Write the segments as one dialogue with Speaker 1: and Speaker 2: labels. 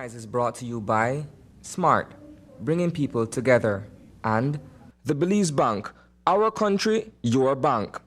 Speaker 1: Rise is brought to you by Smart, bringing people together, and the Belize Bank, our country, your bank.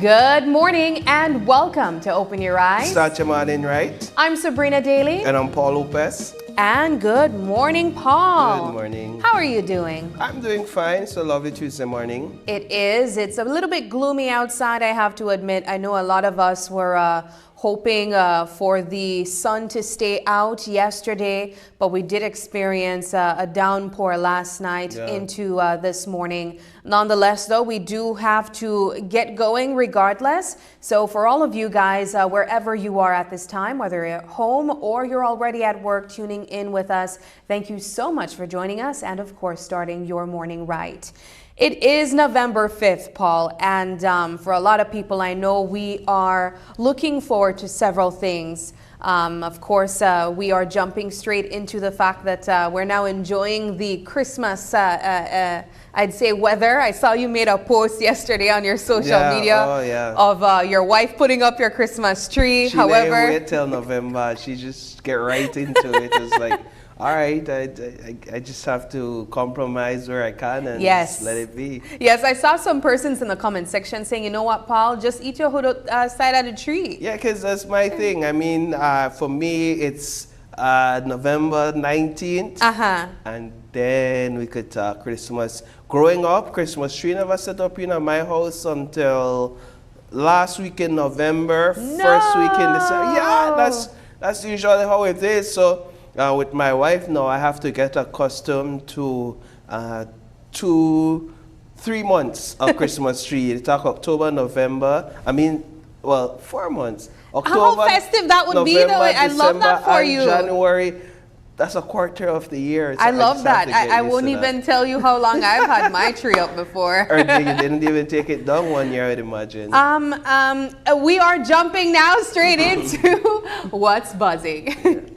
Speaker 2: Good morning and welcome to Open Your Eyes.
Speaker 3: Start your morning right.
Speaker 2: I'm Sabrina Daly.
Speaker 3: And I'm Paul Lopez.
Speaker 2: And good morning, Paul.
Speaker 3: Good morning.
Speaker 2: How are you doing?
Speaker 3: I'm doing fine. It's a lovely Tuesday morning.
Speaker 2: It is. It's a little bit gloomy outside, I have to admit. I know a lot of us were hoping for the sun to stay out yesterday, but we did experience a downpour last night into this morning. Nonetheless, though, we do have to get going regardless. So for all of you guys, wherever you are at this time, whether you're at home or you're already at work tuning in with us, thank you so much for joining us and, of course, starting your morning right. It is November 5th, Paul, and for a lot of people, I know we are looking forward to several things. Of course, we are jumping straight into the fact that we're now enjoying the Christmas, I'd say, weather. I saw you made a post yesterday on your social media of your wife putting up your Christmas tree.
Speaker 3: She didn't wait till November. She just get right into it. It's like, all right, I just have to compromise where I can and just let it be.
Speaker 2: Yes, I saw some persons in the comment section saying, you know what, Paul, just eat your hood side of the tree.
Speaker 3: Yeah, because that's my thing. I mean, for me, it's November 19th. And then we could talk Christmas. Growing up, Christmas tree never set up in my house until last week in November, first week in December. Yeah, that's usually how it is. So with my wife now, I have to get accustomed to 3 months of Christmas tree. It's like October, November. 4 months. October,
Speaker 2: how festive that would be, though. I love that for you.
Speaker 3: January, that's a quarter of the year. So
Speaker 2: I love that. I won't even tell you how long I've had my tree up before.
Speaker 3: Or you didn't even take it down 1 year, I'd imagine.
Speaker 2: We are jumping now straight into what's buzzing.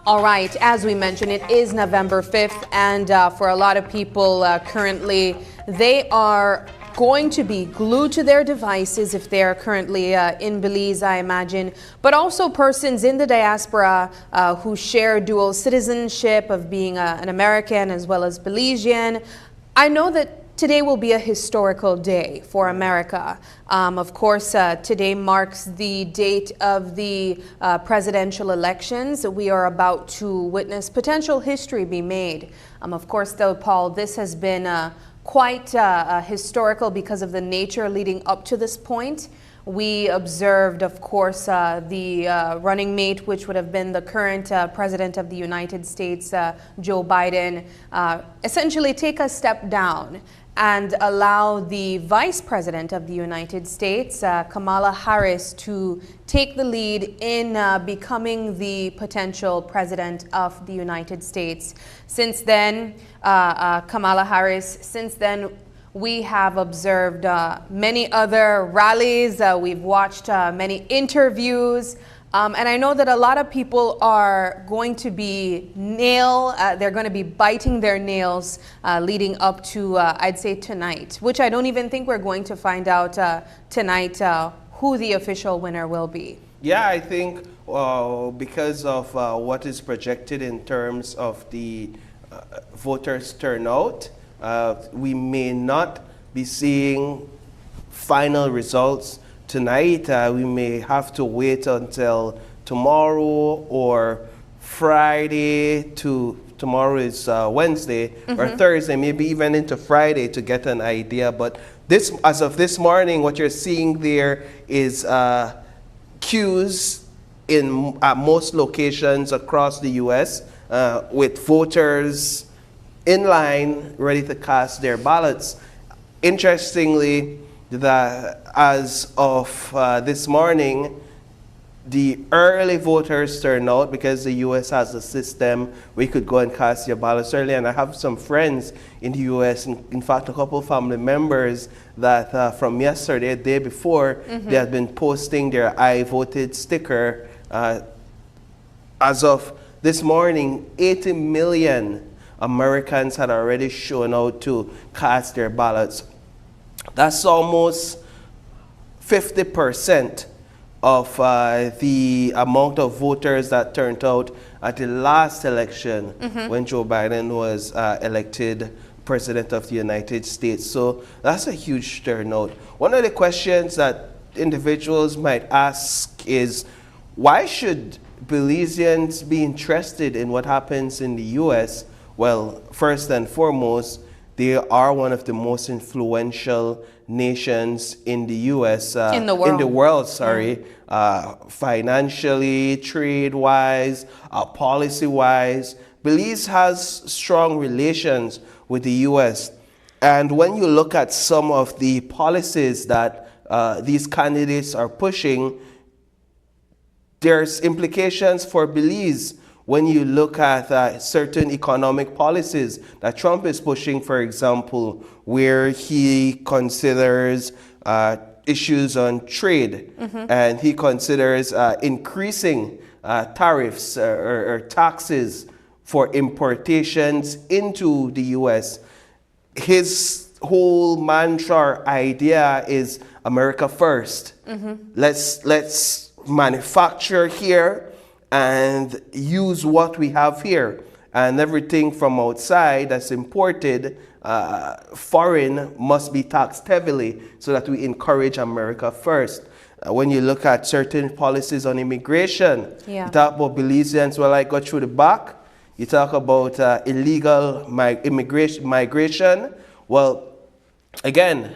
Speaker 2: All right, as we mentioned, it is November 5th, and for a lot of people currently, they are going to be glued to their devices if they are currently in Belize, I imagine, but also persons in the diaspora who share dual citizenship of being an American as well as Belizean. I know that today will be a historical day for America. Of course, today marks the date of the presidential elections. We are about to witness potential history be made. Of course, though, Paul, this has been quite historical because of the nature leading up to this point. We observed, of course, the running mate, which would have been the current president of the United States, Joe Biden, essentially take a step down and allow the Vice President of the United States, Kamala Harris, to take the lead in becoming the potential president of the United States. Since then, Kamala Harris, we have observed many other rallies. We've watched many interviews. And I know that a lot of people are going to be they're going to be biting their nails leading up to, I'd say, tonight, which I don't even think we're going to find out tonight who the official winner will be.
Speaker 3: Yeah, I think because of what is projected in terms of the voters' turnout, we may not be seeing final results tonight. We may have to wait until tomorrow or Friday tomorrow is Wednesday or Thursday, maybe even into Friday to get an idea. But as of this morning, what you're seeing there is queues at most locations across the U.S. With voters in line ready to cast their ballots. Interestingly, that as of this morning, the early voters turnout, because the U.S. has a system where you could go and cast your ballots early, and I have some friends in the U.S., in fact, a couple family members that from yesterday, the day before, they had been posting their I voted sticker. As of this morning, 80 million Americans had already shown out to cast their ballots. That's almost 50% of the amount of voters that turned out at the last election when Joe Biden was elected President of the United States. So that's a huge turnout. One of the questions that individuals might ask is, why should Belizeans be interested in what happens in the U.S.? Well, first and foremost, they are one of the most influential nations in the U.S.
Speaker 2: In the world.
Speaker 3: Financially, trade-wise, policy-wise. Belize has strong relations with the U.S. And when you look at some of the policies that these candidates are pushing, there's implications for Belize when you look at certain economic policies that Trump is pushing, for example, where he considers issues on trade and he considers increasing tariffs or taxes for importations into the U.S. His whole mantra or idea is America first. Let's manufacture here and use what we have here, and everything from outside that's imported foreign must be taxed heavily so that we encourage America first. When you look at certain policies on immigration, you talk about Belizeans, well, I got through the back. You talk about illegal migration. Well, again,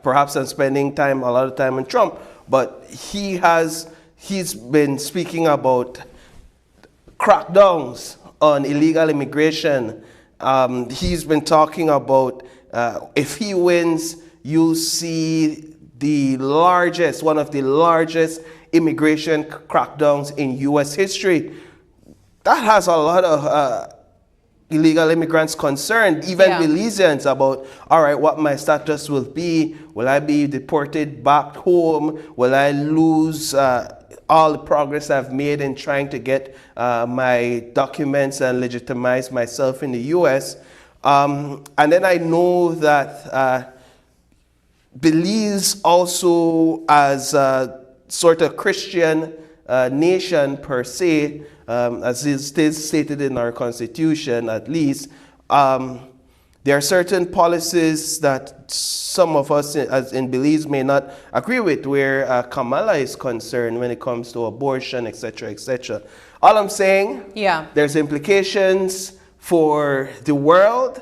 Speaker 3: perhaps I'm spending a lot of time on Trump, but he's been speaking about crackdowns on illegal immigration. He's been talking about if he wins, you'll see one of the largest immigration crackdowns in U.S. history. That has a lot of illegal immigrants concerned, even Belizeans, about, all right, what my status will be. Will I be deported back home? Will I lose all the progress I've made in trying to get my documents and legitimize myself in the U.S.? And then I know that Belize also, as a sort of Christian nation per se, as is stated in our constitution at least, there are certain policies that some of us as in Belize may not agree with, where Kamala is concerned when it comes to abortion, etc., etc. All I'm saying, there's implications for the world,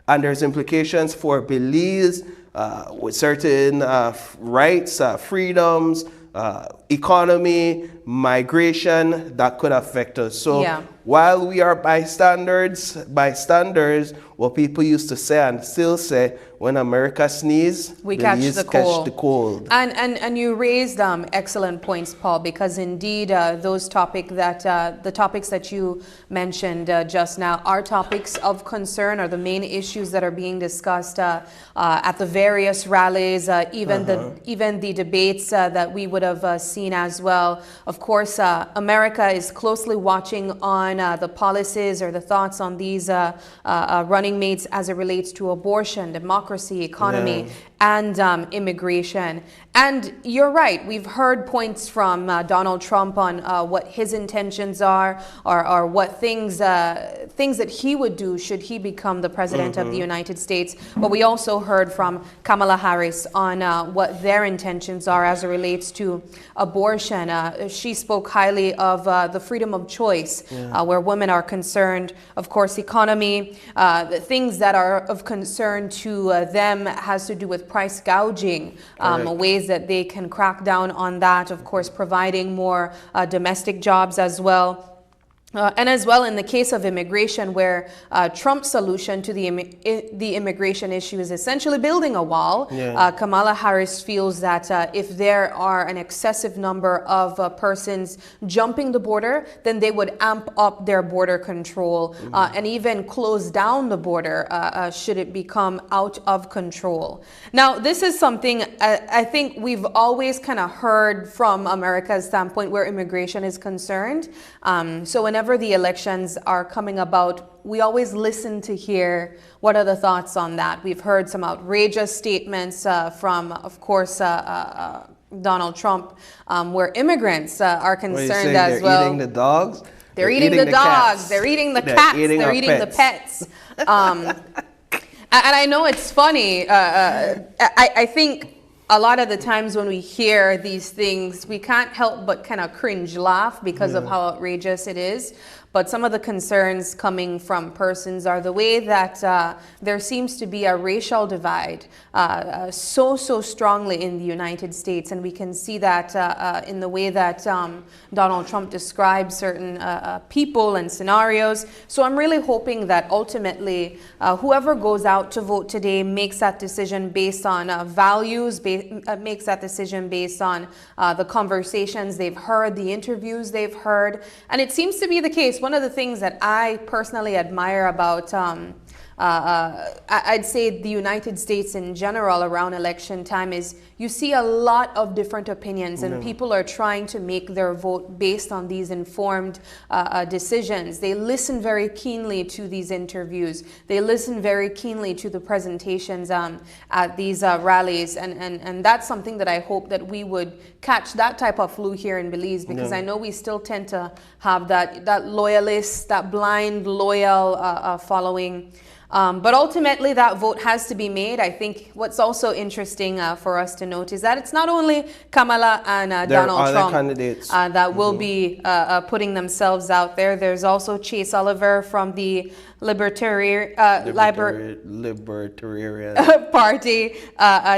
Speaker 3: and there's implications for Belize with certain rights, freedoms, economy, migration that could affect us. So while we are bystanders, what people used to say and still say, when America sneezes,
Speaker 2: we catch the cold. And you raised excellent points, Paul, because indeed the topics that you mentioned just now are topics of concern, are the main issues that are being discussed at the various rallies, even the debates that we would have seen as well. Of course, America is closely watching on the policies or the thoughts on these running mates as it relates to abortion, democracy, economy, and immigration. And you're right, we've heard points from Donald Trump on what his intentions are, or what things that he would do should he become the president of the United States. But we also heard from Kamala Harris on what their intentions are as it relates to abortion. She spoke highly of the freedom of choice, where women are concerned. Of course, economy, the things that are of concern to them has to do with price gouging, ways that they can crack down on that. Of course, providing more domestic jobs as well. And as well in the case of immigration, where Trump's solution to the immigration issue is essentially building a wall, Kamala Harris feels that if there are an excessive number of persons jumping the border, then they would amp up their border control and even close down the border should it become out of control. Now, this is something I think we've always kind of heard from America's standpoint where immigration is concerned. So whenever the elections are coming about, we always listen to hear what are the thoughts on that. We've heard some outrageous statements from, of course, Donald Trump, where immigrants are concerned as well.
Speaker 3: They're eating the dogs?
Speaker 2: They're eating the dogs. They're eating the cats. They're eating the pets. And I know it's funny. I think a lot of the times when we hear these things, we can't help but kind of cringe laugh because of how outrageous it is. But some of the concerns coming from persons are the way that there seems to be a racial divide so strongly in the United States. And we can see that in the way that Donald Trump describes certain people and scenarios. So I'm really hoping that ultimately whoever goes out to vote today makes that decision based on values, makes that decision based on the conversations they've heard, the interviews they've heard. And it seems to be the case. One of the things that I personally admire about I'd say the United States in general around election time is you see a lot of different opinions, and people are trying to make their vote based on these informed decisions. They listen very keenly to these interviews. They listen very keenly to the presentations at these rallies, and that's something that I hope that we would catch that type of flu here in Belize, because I know we still tend to have that loyalist, that blind loyal following. But ultimately, that vote has to be made. I think what's also interesting for us to note is that it's not only Kamala and Donald Trump
Speaker 3: candidates
Speaker 2: that will be putting themselves out there. There's also Chase Oliver from the Libertarian Party,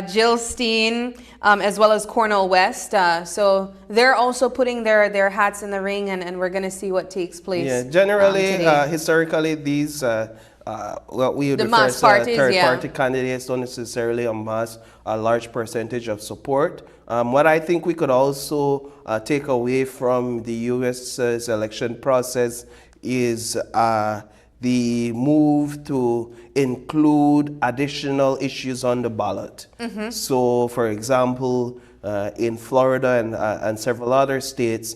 Speaker 2: Jill Steen, as well as Cornel West. So they're also putting their hats in the ring, and we're going to see what takes place.
Speaker 3: Yeah, generally, historically, these what we would refer to third-party candidates don't necessarily amass a large percentage of support. What I think we could also take away from the U.S.'s election process is the move to include additional issues on the ballot. So, for example, in Florida and several other states,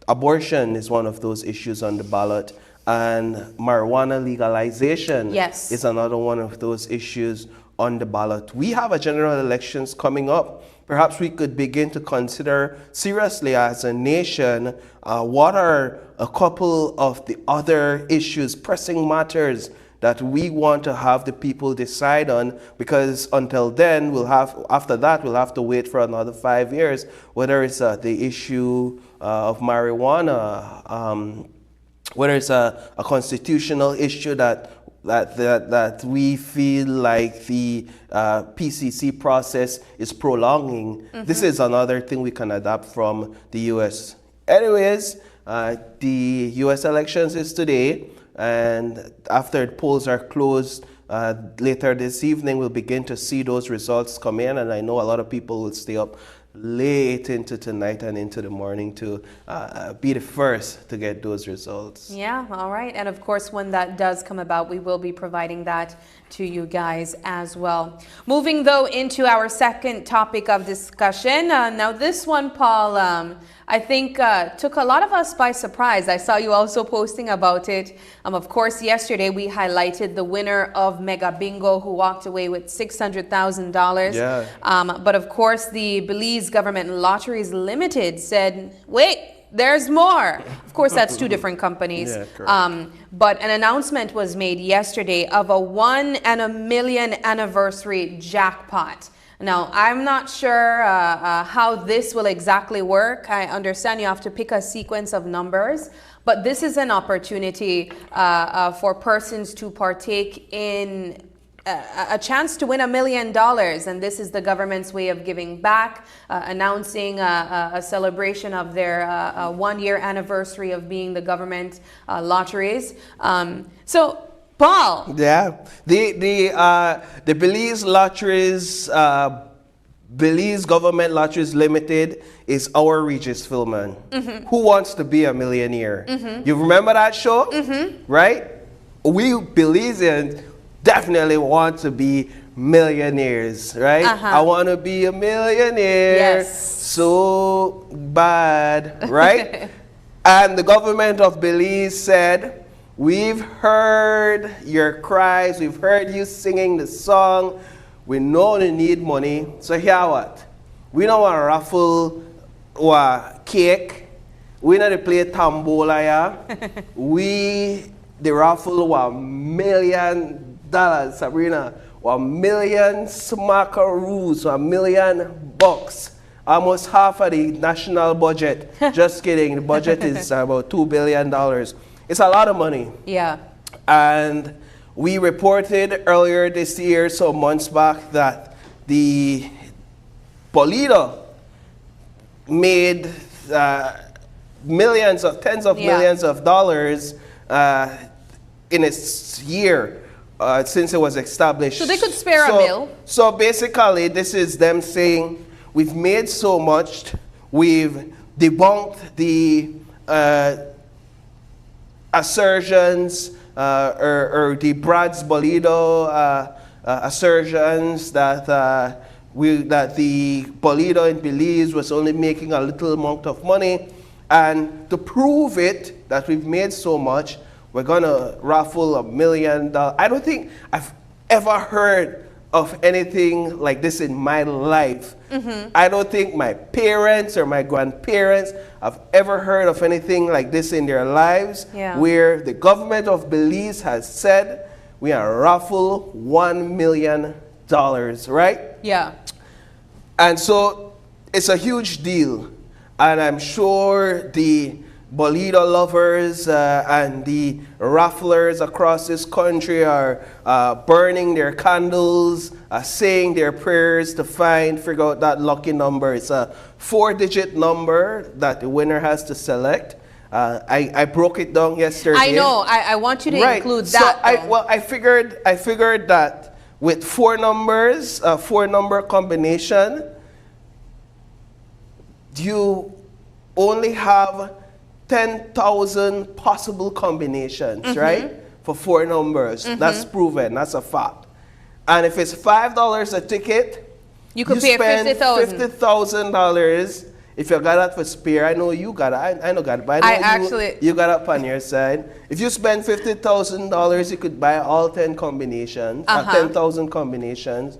Speaker 3: abortion is one of those issues on the ballot. And marijuana legalization is another one of those issues on the ballot. We have a general elections coming up. Perhaps we could begin to consider seriously as a nation what are a couple of the other issues, pressing matters that we want to have the people decide on, because until then, after that, we'll have to wait for another 5 years, whether it's the issue of marijuana, whether it's a constitutional issue that we feel like the PCC process is prolonging. This is another thing we can adapt from the U.S. Anyways, the U.S. elections is today, and after polls are closed later this evening, we'll begin to see those results come in, and I know a lot of people will stay up late into tonight and into the morning to be the first to get those results. Yeah,
Speaker 2: all right. And of course, when that does come about, we will be providing that to you guys as well. Moving though into our second topic of discussion. Now this one, Paul, I think took a lot of us by surprise. I saw you also posting about it. Of course, yesterday we highlighted the winner of Mega Bingo who walked away with $600,000.
Speaker 3: Yeah.
Speaker 2: But of course, the Belize Government Lotteries Limited said, wait, there's more. Of course, that's two different companies.
Speaker 3: Yeah, correct.
Speaker 2: But an announcement was made yesterday of a 1 in a million anniversary jackpot. Now, I'm not sure how this will exactly work. I understand you have to pick a sequence of numbers, but this is an opportunity for persons to partake in a chance to win $1 million, and this is the government's way of giving back, announcing a celebration of their 1-year anniversary of being the government lotteries. So, Paul.
Speaker 3: Yeah, the Belize Lotteries, Belize Government Lotteries Limited is our Regis Philman. Who wants to be a millionaire? You remember that show? Right? We Belizeans definitely want to be millionaires, right? I want to be a millionaire.
Speaker 2: Yes.
Speaker 3: So bad, right? And the government of Belize said, we've heard your cries, we've heard you singing the song, we know you need money, so here what? We don't want to raffle or cake, we don't play tambola, yeah? The raffle $1 million, Sabrina, $1 million smackaroos, $1 million bucks. Almost half of the national budget. Just kidding, the budget is about $2 billion. It's a lot of money.
Speaker 2: Yeah.
Speaker 3: And we reported earlier this year, some months back, that the Polito made tens of millions of dollars in its year since it was established.
Speaker 2: So they could spare a bill.
Speaker 3: So basically, this is them saying, we've made so much, we've debunked the assertions or the Brad's Bolido assertions that that the Bolido in Belize was only making a little amount of money, and to prove it that we've made so much, we're gonna raffle $1 million. I don't think I've ever heard of anything like this in my life. I don't think my parents or my grandparents have ever heard of anything like this in their lives, where the government of Belize has said we are raffle $1 million, right?
Speaker 2: Yeah.
Speaker 3: And so it's a huge deal. And I'm sure the Bolido lovers and the rafflers across this country are burning their candles, saying their prayers to figure out that lucky number. It's a 4-digit number that the winner has to select. I broke it down yesterday.
Speaker 2: I know. I want you to include that.
Speaker 3: I figured that with 4 numbers, a 4-number combination, you only have 10,000 possible combinations, right? For 4 numbers. That's proven. That's a fact. And if it's $5 a ticket,
Speaker 2: you could pay
Speaker 3: $50,000. If you got that for spare, I know you got it. I know got it. But I know you got it on your side. If you spend $50,000, you could buy all 10 combinations, 10,000 combinations.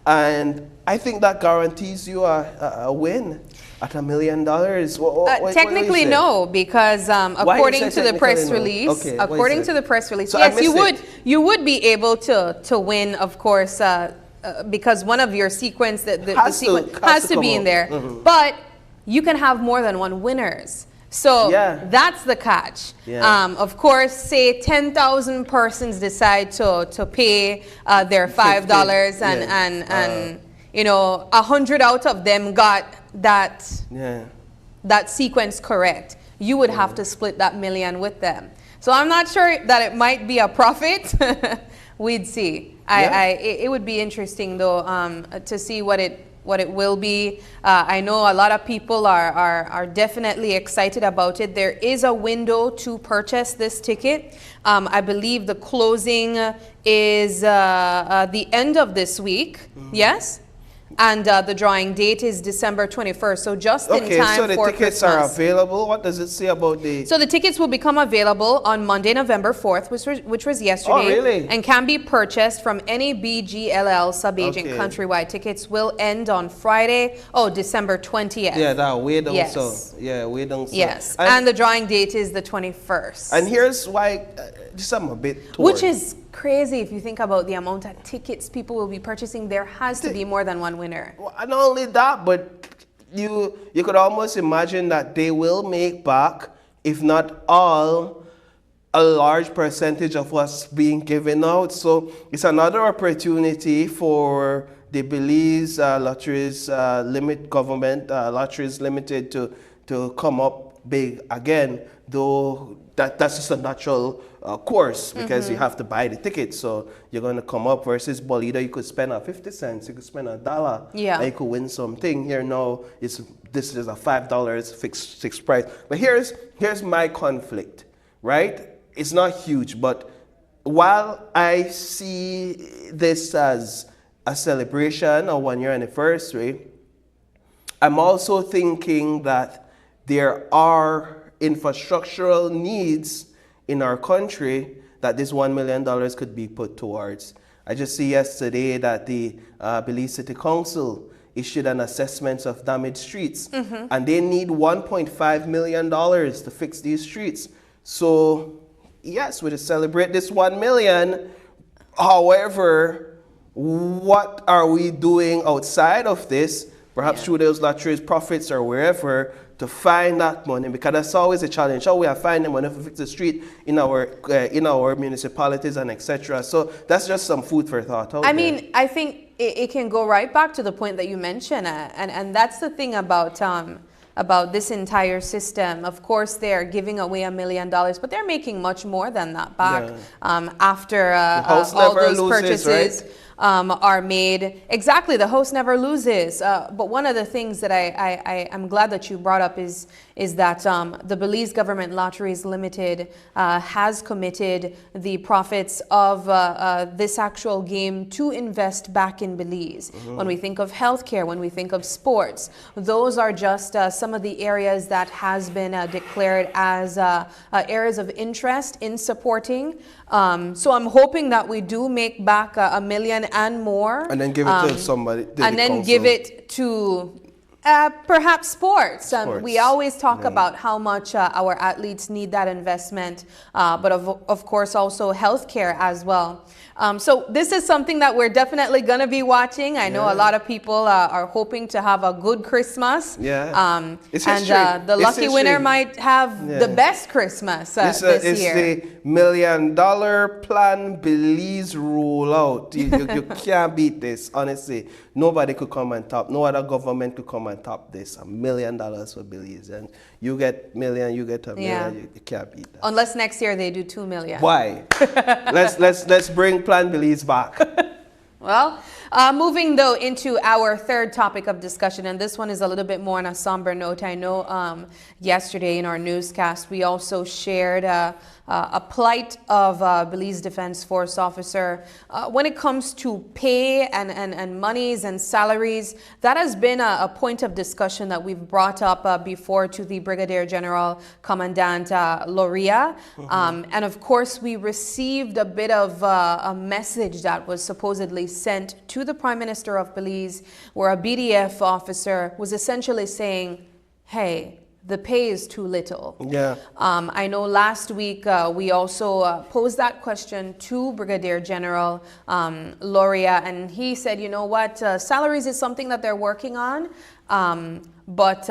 Speaker 3: And I think that guarantees you a win. At $1 million?
Speaker 2: Technically, no, because according to the press release,
Speaker 3: So
Speaker 2: yes, you would be able to win, of course, because one of your sequence, the sequence has to be in there. But you can have more than one winners. So that's the catch. Of course, say 10,000 persons decide to pay their $5 and you know, 100 out of them got that sequence correct. You would have to split that $1 million with them. So I'm not sure that it might be a profit. We'd see. It would be interesting though to see what it will be. I know a lot of people are definitely excited about it. There is a window to purchase this ticket. I believe the closing is the end of this week. Yes. And the drawing date is December 21st, so just in time for Christmas. Okay, so the tickets are available.
Speaker 3: What does it say about the...
Speaker 2: So the tickets will become available on Monday, November 4th, which was yesterday.
Speaker 3: Oh, really?
Speaker 2: And can be purchased from any BGLL subagent countrywide. Tickets will end on Friday, December 20th.
Speaker 3: Yeah, that way down so. Yeah, way down so.
Speaker 2: Yes, and the drawing date is the 21st.
Speaker 3: And here's why, just I'm a bit torn.
Speaker 2: Which is crazy if you think about the amount of tickets people will be purchasing. There has to be more than one winner.
Speaker 3: Well, not only that, but you could almost imagine that they will make back, if not all, a large percentage of what's being given out. So it's another opportunity for the Belize Lotteries Government Lotteries Limited to come up big again, though that's just a natural course because you have to buy the ticket. So you're going to come up versus Bolida, you could spend 50 cents, you could spend $1, and you could win something. Here now, this is a $5 fixed price. But here's my conflict, right? It's not huge, but while I see this as a celebration, a 1 year anniversary, I'm also thinking that there are infrastructural needs in our country that this $1 million could be put towards. I just see yesterday that the Belize City Council issued an assessment of damaged streets, and they need $1.5 million to fix these streets. So yes, we just celebrate this 1 million. However, what are we doing outside of this, perhaps through those lotteries, profits, or wherever, to find that money? Because that's always a challenge. How we are finding money to fix the street in our municipalities and etc. So that's just some food for thought.
Speaker 2: I mean, I think it can go right back to the point that you mentioned, and that's the thing about this entire system. Of course, they're giving away $1 million, but they're making much more than that back after all those purchases.
Speaker 3: Right?
Speaker 2: Are made. Exactly, the host never loses. But one of the things that I'm glad that you brought up is that the Belize Government Lotteries Limited has committed the profits of this actual game to invest back in Belize. When we think of healthcare, when we think of sports, those are just some of the areas that has been declared as areas of interest in supporting. So I'm hoping that we do make back $1 million and more.
Speaker 3: And then give it to somebody.
Speaker 2: And then give it to perhaps sports. We always talk about how much our athletes need that investment, but of course also healthcare as well. So this is something that we're definitely going to be watching. I know a lot of people are hoping to have a good Christmas. And the lucky winner might have the best Christmas this year.
Speaker 3: It's the $1 million plan Belize rollout. You can't beat this, honestly. Nobody could come and top. No other government could come and top this. $1 million for Belize. And you get million, you get $1 million. You can't beat that.
Speaker 2: Unless next year they do $2 million.
Speaker 3: Why? let's bring Plan Belize back.
Speaker 2: Well, moving though into our third topic of discussion, and this one is a little bit more on a somber note. I know yesterday in our newscast we also shared a plight of Belize Defense Force officer when it comes to pay and monies and salaries. That has been a point of discussion that we've brought up before to the Brigadier General Commandant Loria. And of course, we received a bit of a message that was supposedly sent to the Prime Minister of Belize, where a BDF officer was essentially saying, hey, the pay is too little. I know last week we also posed that question to Brigadier General Loria, and he said, you know what, salaries is something that they're working on, but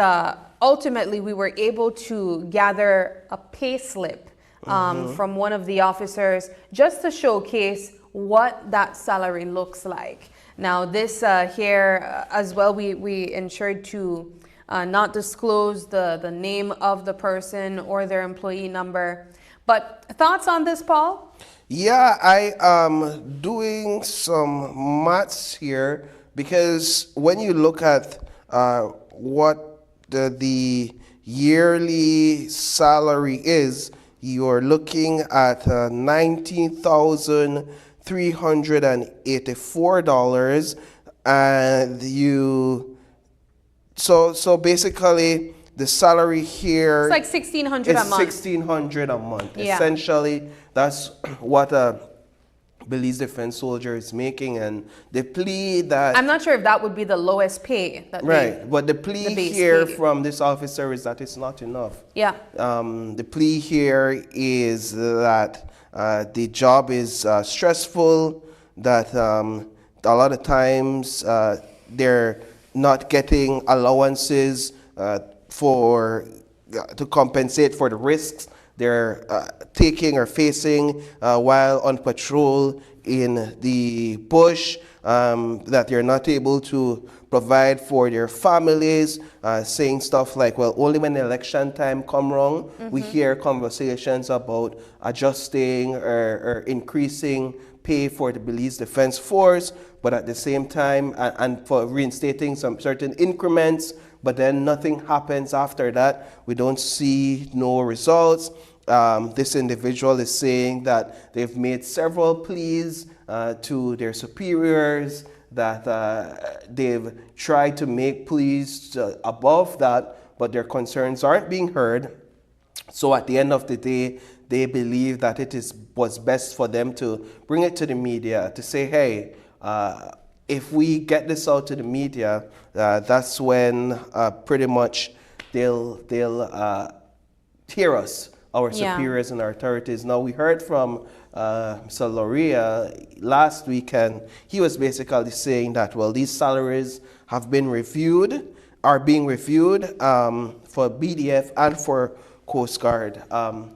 Speaker 2: ultimately we were able to gather a pay slip from one of the officers just to showcase what that salary looks like. Now this here as well, we ensured to not disclose the name of the person or their employee number. But thoughts on this, Paul?
Speaker 3: Yeah, I am doing some maths here, because when you look at what the yearly salary is, you're looking at $19,384, and so basically the salary here,
Speaker 2: it's like $1,600 a month.
Speaker 3: $1,600 a month.
Speaker 2: Yeah.
Speaker 3: Essentially, that's what a Belize Defense soldier is making, and the plea that
Speaker 2: I'm not sure if that would be the lowest pay.
Speaker 3: But the plea here from this officer is that it's not enough.
Speaker 2: Yeah.
Speaker 3: The plea here is that the job is stressful, that a lot of times they're not getting allowances to compensate for the risks they're taking or facing while on patrol in the bush, that they're not able to provide for their families, saying stuff like, well, only when election time come wrong, we hear conversations about adjusting or increasing pay for the Belize Defense Force, but at the same time, and for reinstating some certain increments, but then nothing happens after that. We don't see no results. This individual is saying that they've made several pleas to their superiors, that they've tried to make pleas above that, but their concerns aren't being heard. So at the end of the day, they believe that was best for them to bring it to the media, to say, hey, if we get this out to the media, that's when pretty much they'll hear us, our superiors and our authorities. Now, we heard from Mr. Loria last weekend. He was basically saying that, well, these salaries have been reviewed, are being reviewed for BDF and for Coast Guard.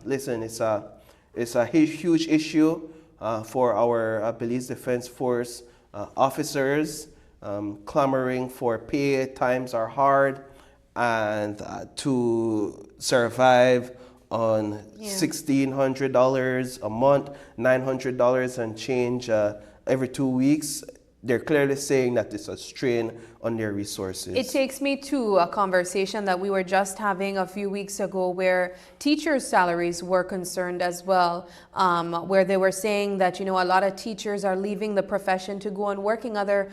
Speaker 3: Listen, it's a huge issue for our Belize Defense Force officers, clamoring for pay. Times are hard, and to survive on $1,600 a month, $900 and change every 2 weeks, they're clearly saying that it's a strain on their resources.
Speaker 2: It takes me to a conversation that we were just having a few weeks ago where teachers' salaries were concerned as well, where they were saying that, a lot of teachers are leaving the profession to go and working other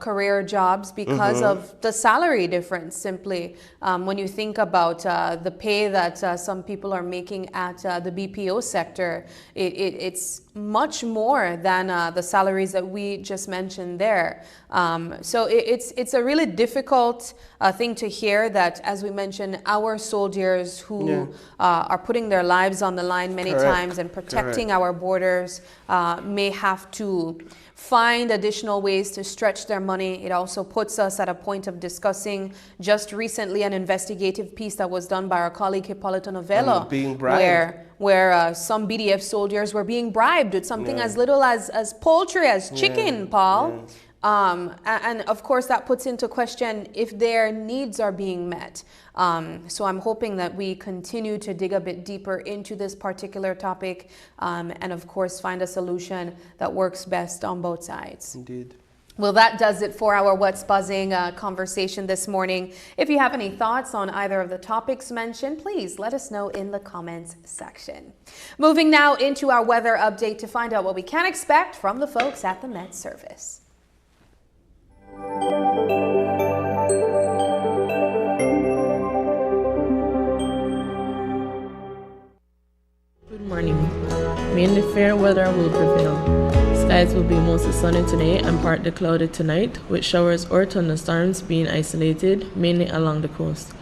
Speaker 2: career jobs because of the salary difference, simply. When you think about the pay that some people are making at the BPO sector, it's much more than the salaries that we just mentioned there. So it's a really difficult thing to hear that, as we mentioned, our soldiers who are putting their lives on the line many times and protecting our borders may have to find additional ways to stretch their money. It also puts us at a point of discussing just recently an investigative piece that was done by our colleague Hipólito Novello, where some BDF soldiers were being bribed with something as little as poultry, as chicken, Paul. And of course, that puts into question if their needs are being met. So I'm hoping that we continue to dig a bit deeper into this particular topic and, of course, find a solution that works best on both sides.
Speaker 3: Indeed.
Speaker 2: Well, that does it for our What's Buzzing conversation this morning. If you have any thoughts on either of the topics mentioned, please let us know in the comments section. Moving now into our weather update to find out what we can expect from the folks at the Met Service.
Speaker 4: Good morning. Mainly fair weather will prevail. Skies will be mostly sunny today and partly cloudy tonight, with showers or thunderstorms being isolated, mainly along the coast.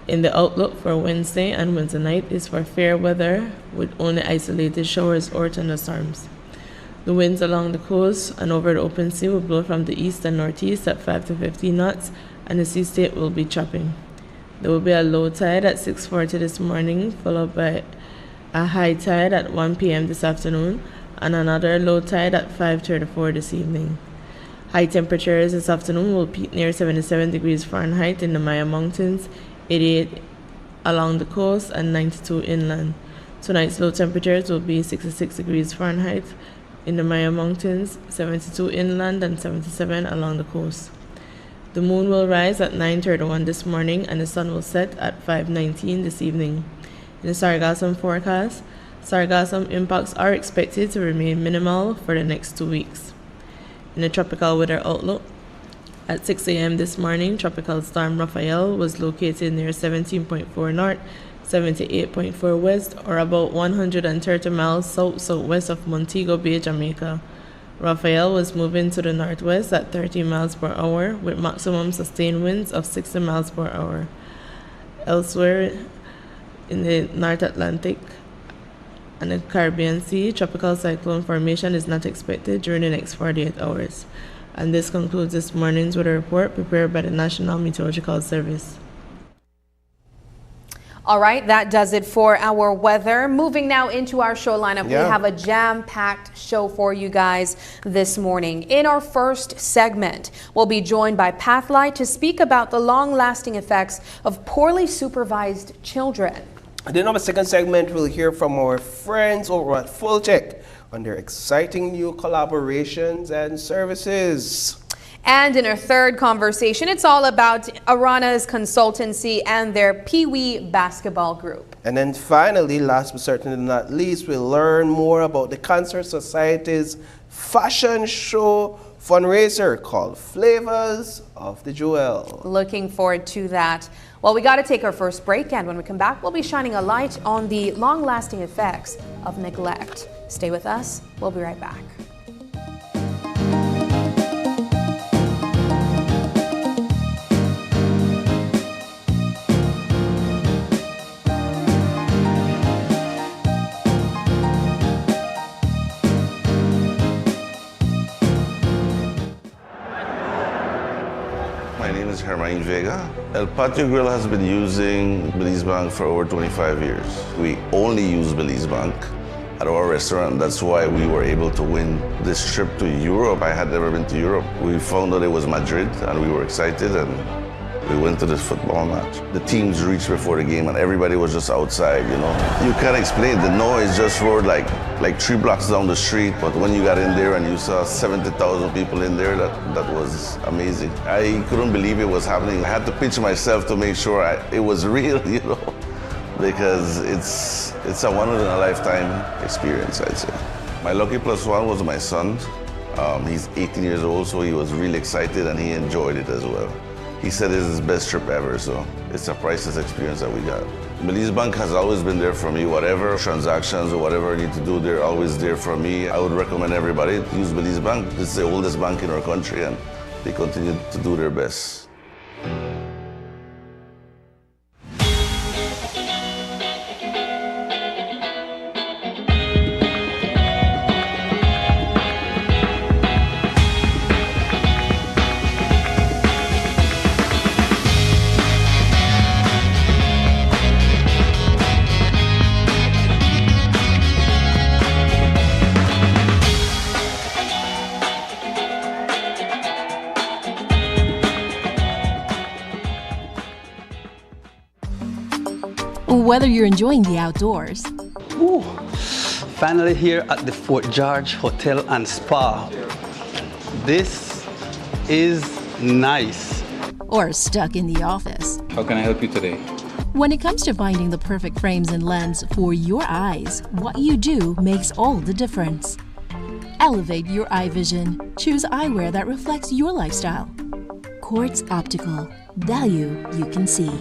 Speaker 4: In the outlook for Wednesday and Wednesday night is for fair weather with only isolated showers or thunderstorms. The winds along the coast and over the open sea will blow from the east and northeast at 5 to 15 knots, and the sea state will be chopping. There will be a low tide at 6:40 this morning, followed by a high tide at 1 p.m. this afternoon, and another low tide at 5:34 this evening. High temperatures this afternoon will peak near 77 degrees Fahrenheit in the Maya Mountains, 88 along the coast, and 92 inland. Tonight's low temperatures will be 66 degrees Fahrenheit in the Maya Mountains, 72 inland, and 77 along the coast. The moon will rise at 9:31 this morning, and the sun will set at 5:19 this evening. In the sargassum forecast, sargassum impacts are expected to remain minimal for the next 2 weeks. In the tropical weather outlook, at 6 a.m. this morning, Tropical Storm Raphael was located near 17.4 north, 78.4 west, or about 130 miles south-southwest of Montego Bay, Jamaica. Raphael was moving to the northwest at 30 miles per hour, with maximum sustained winds of 60 miles per hour. Elsewhere in the North Atlantic and the Caribbean Sea, tropical cyclone formation is not expected during the next 48 hours. And this concludes this morning's weather report prepared by the National Meteorological Service.
Speaker 2: All right, that does it for our weather. Moving now into our show lineup, we have a jam-packed show for you guys this morning. In our first segment, we'll be joined by Pathlight to speak about the long-lasting effects of poorly supervised children.
Speaker 3: And in our second segment, we'll hear from our friends over at Fultec on their exciting new collaborations and services.
Speaker 2: And in our third conversation, it's all about Arana's consultancy and their Pee Wee basketball group.
Speaker 3: And then finally, last but certainly not least, we'll learn more about the Cancer Society's fashion show fundraiser called Flavors of the Jewel.
Speaker 2: Looking forward to that. Well, we got to take our first break, and when we come back, we'll be shining a light on the long-lasting effects of neglect. Stay with us. We'll be right back.
Speaker 5: My name is Hermine Vega. El Patio Grill has been using Belize Bank for over 25 years. We only use Belize Bank at our restaurant. That's why we were able to win this trip to Europe. I had never been to Europe. We found out it was Madrid and we were excited and we went to this football match. The teams reached before the game and everybody was just outside, you know. You can't explain, the noise just roared like 3 blocks down the street, but when you got in there and you saw 70,000 people in there, that was amazing. I couldn't believe it was happening. I had to pinch myself to make sure it was real, you know, because it's a one-in-a-lifetime experience, I'd say. My lucky plus one was my son. He's 18 years old, so he was really excited and he enjoyed it as well. He said it's his best trip ever, so it's a priceless experience that we got. Belize Bank has always been there for me. Whatever transactions or whatever I need to do, they're always there for me. I would recommend everybody to use Belize Bank. It's the oldest bank in our country and they continue to do their best.
Speaker 6: Whether you're enjoying the outdoors,
Speaker 7: Ooh, finally here at the Fort George Hotel and Spa. This is nice.
Speaker 6: or stuck in the office.
Speaker 8: How can I help you today?
Speaker 6: When it comes to finding the perfect frames and lens for your eyes, what you do makes all the difference. Elevate your eye vision. Choose eyewear that reflects your lifestyle. Quartz Optical. Value you can see.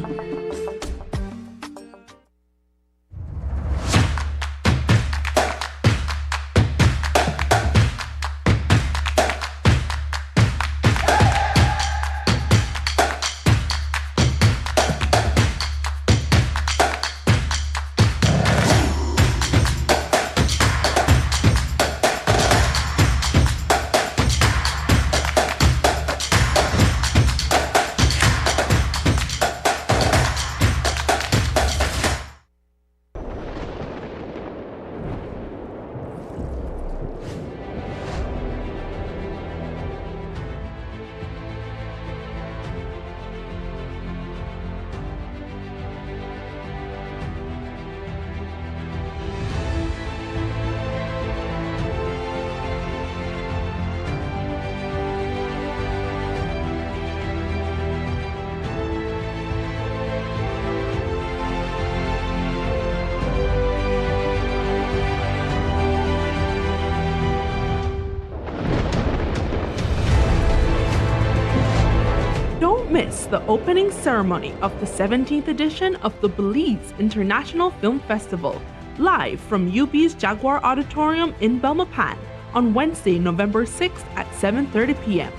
Speaker 9: Miss the opening ceremony of the 17th edition of the Belize International Film Festival, live from UB's Jaguar Auditorium in Belmopan on Wednesday, November 6th at 7:30 p.m.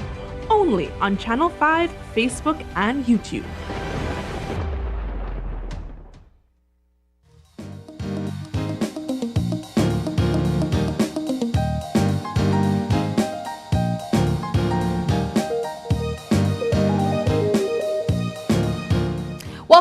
Speaker 9: Only on Channel 5, Facebook, and YouTube.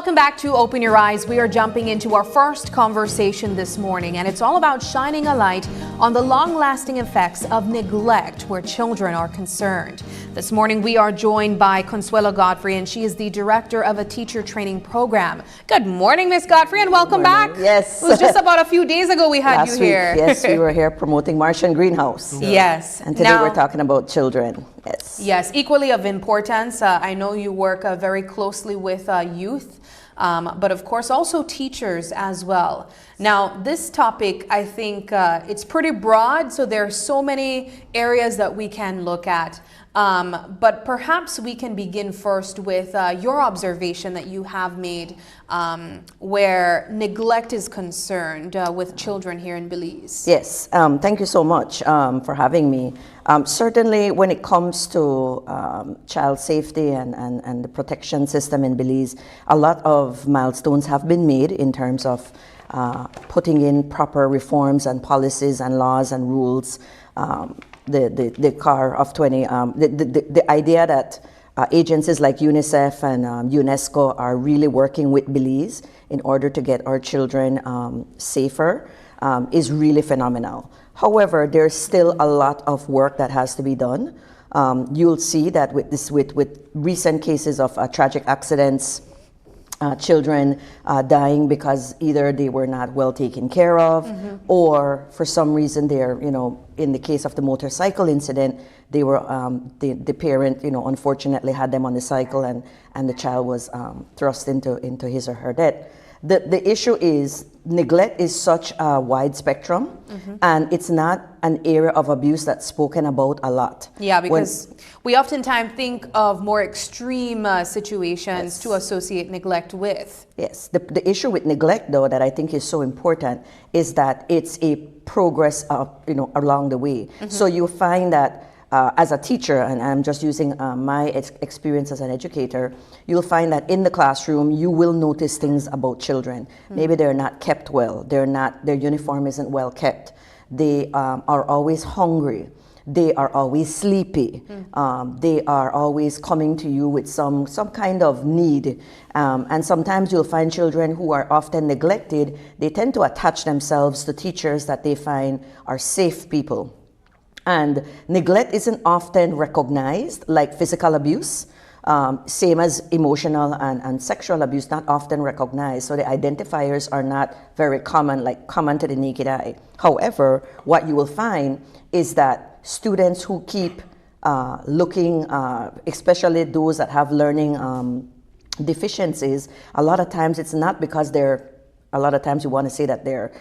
Speaker 2: Welcome back to Open Your Eyes. We are jumping into our first conversation this morning, and it's all about shining a light on the long-lasting effects of neglect where children are concerned. This morning, we are joined by Consuelo Godfrey, and she is the director of a teacher training program. Good morning, Miss Godfrey, and welcome back.
Speaker 8: Yes.
Speaker 2: It was just about a few days ago we had you here.
Speaker 8: Yes, we were here promoting Martian Greenhouse.
Speaker 2: Yes.
Speaker 8: And today we're talking about children. Yes.
Speaker 2: Yes, equally of importance. I know you work very closely with youth. But of course also teachers as well. Now this topic, I think it's pretty broad, so there are so many areas that we can look at. But perhaps we can begin first with your observation that you have made where neglect is concerned with children here in Belize.
Speaker 8: Yes, thank you so much for having me. Certainly when it comes to child safety and the protection system in Belize, a lot of milestones have been made in terms of putting in proper reforms and policies and laws and rules. The car of 20, the idea that agencies like UNICEF and UNESCO are really working with Belize in order to get our children safer is really phenomenal. However, there's still a lot of work that has to be done. You'll see that with recent cases of tragic accidents, children dying because either they were not well taken care of, or for some reason they're, in the case of the motorcycle incident, they were the parent, unfortunately had them on the cycle, and the child was thrust into his or her death. The issue is neglect is such a wide spectrum, and it's not an area of abuse that's spoken about a lot.
Speaker 2: Yeah, because we oftentimes think of more extreme situations to associate neglect with.
Speaker 8: Yes, the issue with neglect, though, that I think is so important is that it's a progress along the way. So you find that as a teacher, and I'm just using my experience as an educator, you'll find that in the classroom you will notice things about children. Maybe they're not kept well, their uniform isn't well kept, they are always hungry, they are always sleepy, they are always coming to you with some kind of need. And sometimes you'll find children who are often neglected, they tend to attach themselves to teachers that they find are safe people. And neglect isn't often recognized like physical abuse, same as emotional and sexual abuse, not often recognized. So the identifiers are not very common to the naked eye. However, what you will find is that students who keep looking, especially those that have learning deficiencies, a lot of times it's not because a lot of times you want to say that they're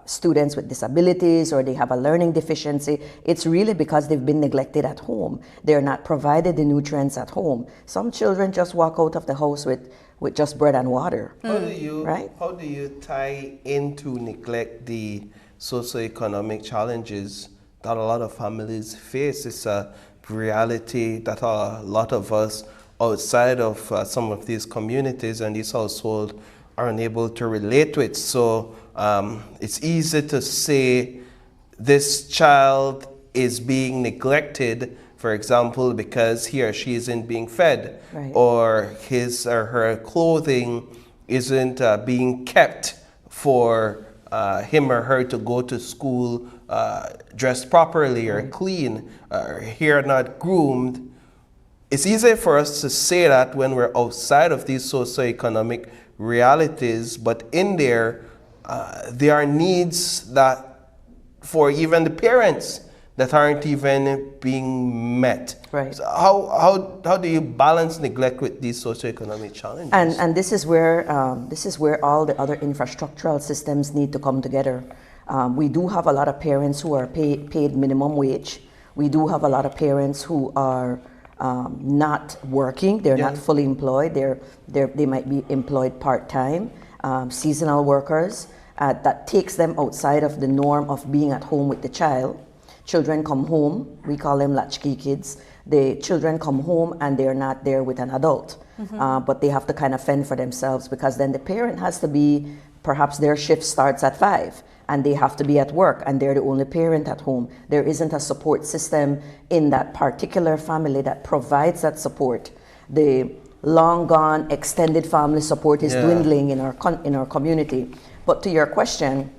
Speaker 8: students with disabilities or they have a learning deficiency. It's really because they've been neglected at home. They're not provided the nutrients at home. Some children just walk out of the house with just bread and water.
Speaker 3: How do you tie into neglect the socioeconomic challenges that a lot of families face? It's a reality that a lot of us outside of some of these communities and these households are unable to relate to it. So it's easy to say this child is being neglected, for example, because he or she isn't being fed, or his or her clothing isn't being kept for him or her to go to school dressed properly or clean, or hair not groomed. It's easy for us to say that when we're outside of these socioeconomic realities, but in there are needs that for even the parents that aren't even being met.
Speaker 8: Right.
Speaker 3: So how do you balance neglect with these socioeconomic challenges?
Speaker 8: And this is where all the other infrastructural systems need to come together. We do have a lot of parents who are paid minimum wage. We do have a lot of parents who are not working, they're not fully employed, they might be employed part-time, seasonal workers, that takes them outside of the norm of being at home with the child. Children come home, we call them latchkey kids. The children come home and they're not there with an adult, but they have to kind of fend for themselves, because then the parent has to be, perhaps their shift starts at 5 and they have to be at work and they're the only parent at home. There isn't a support system in that particular family that provides that support. The long gone, extended family support is dwindling in our community. But to your question,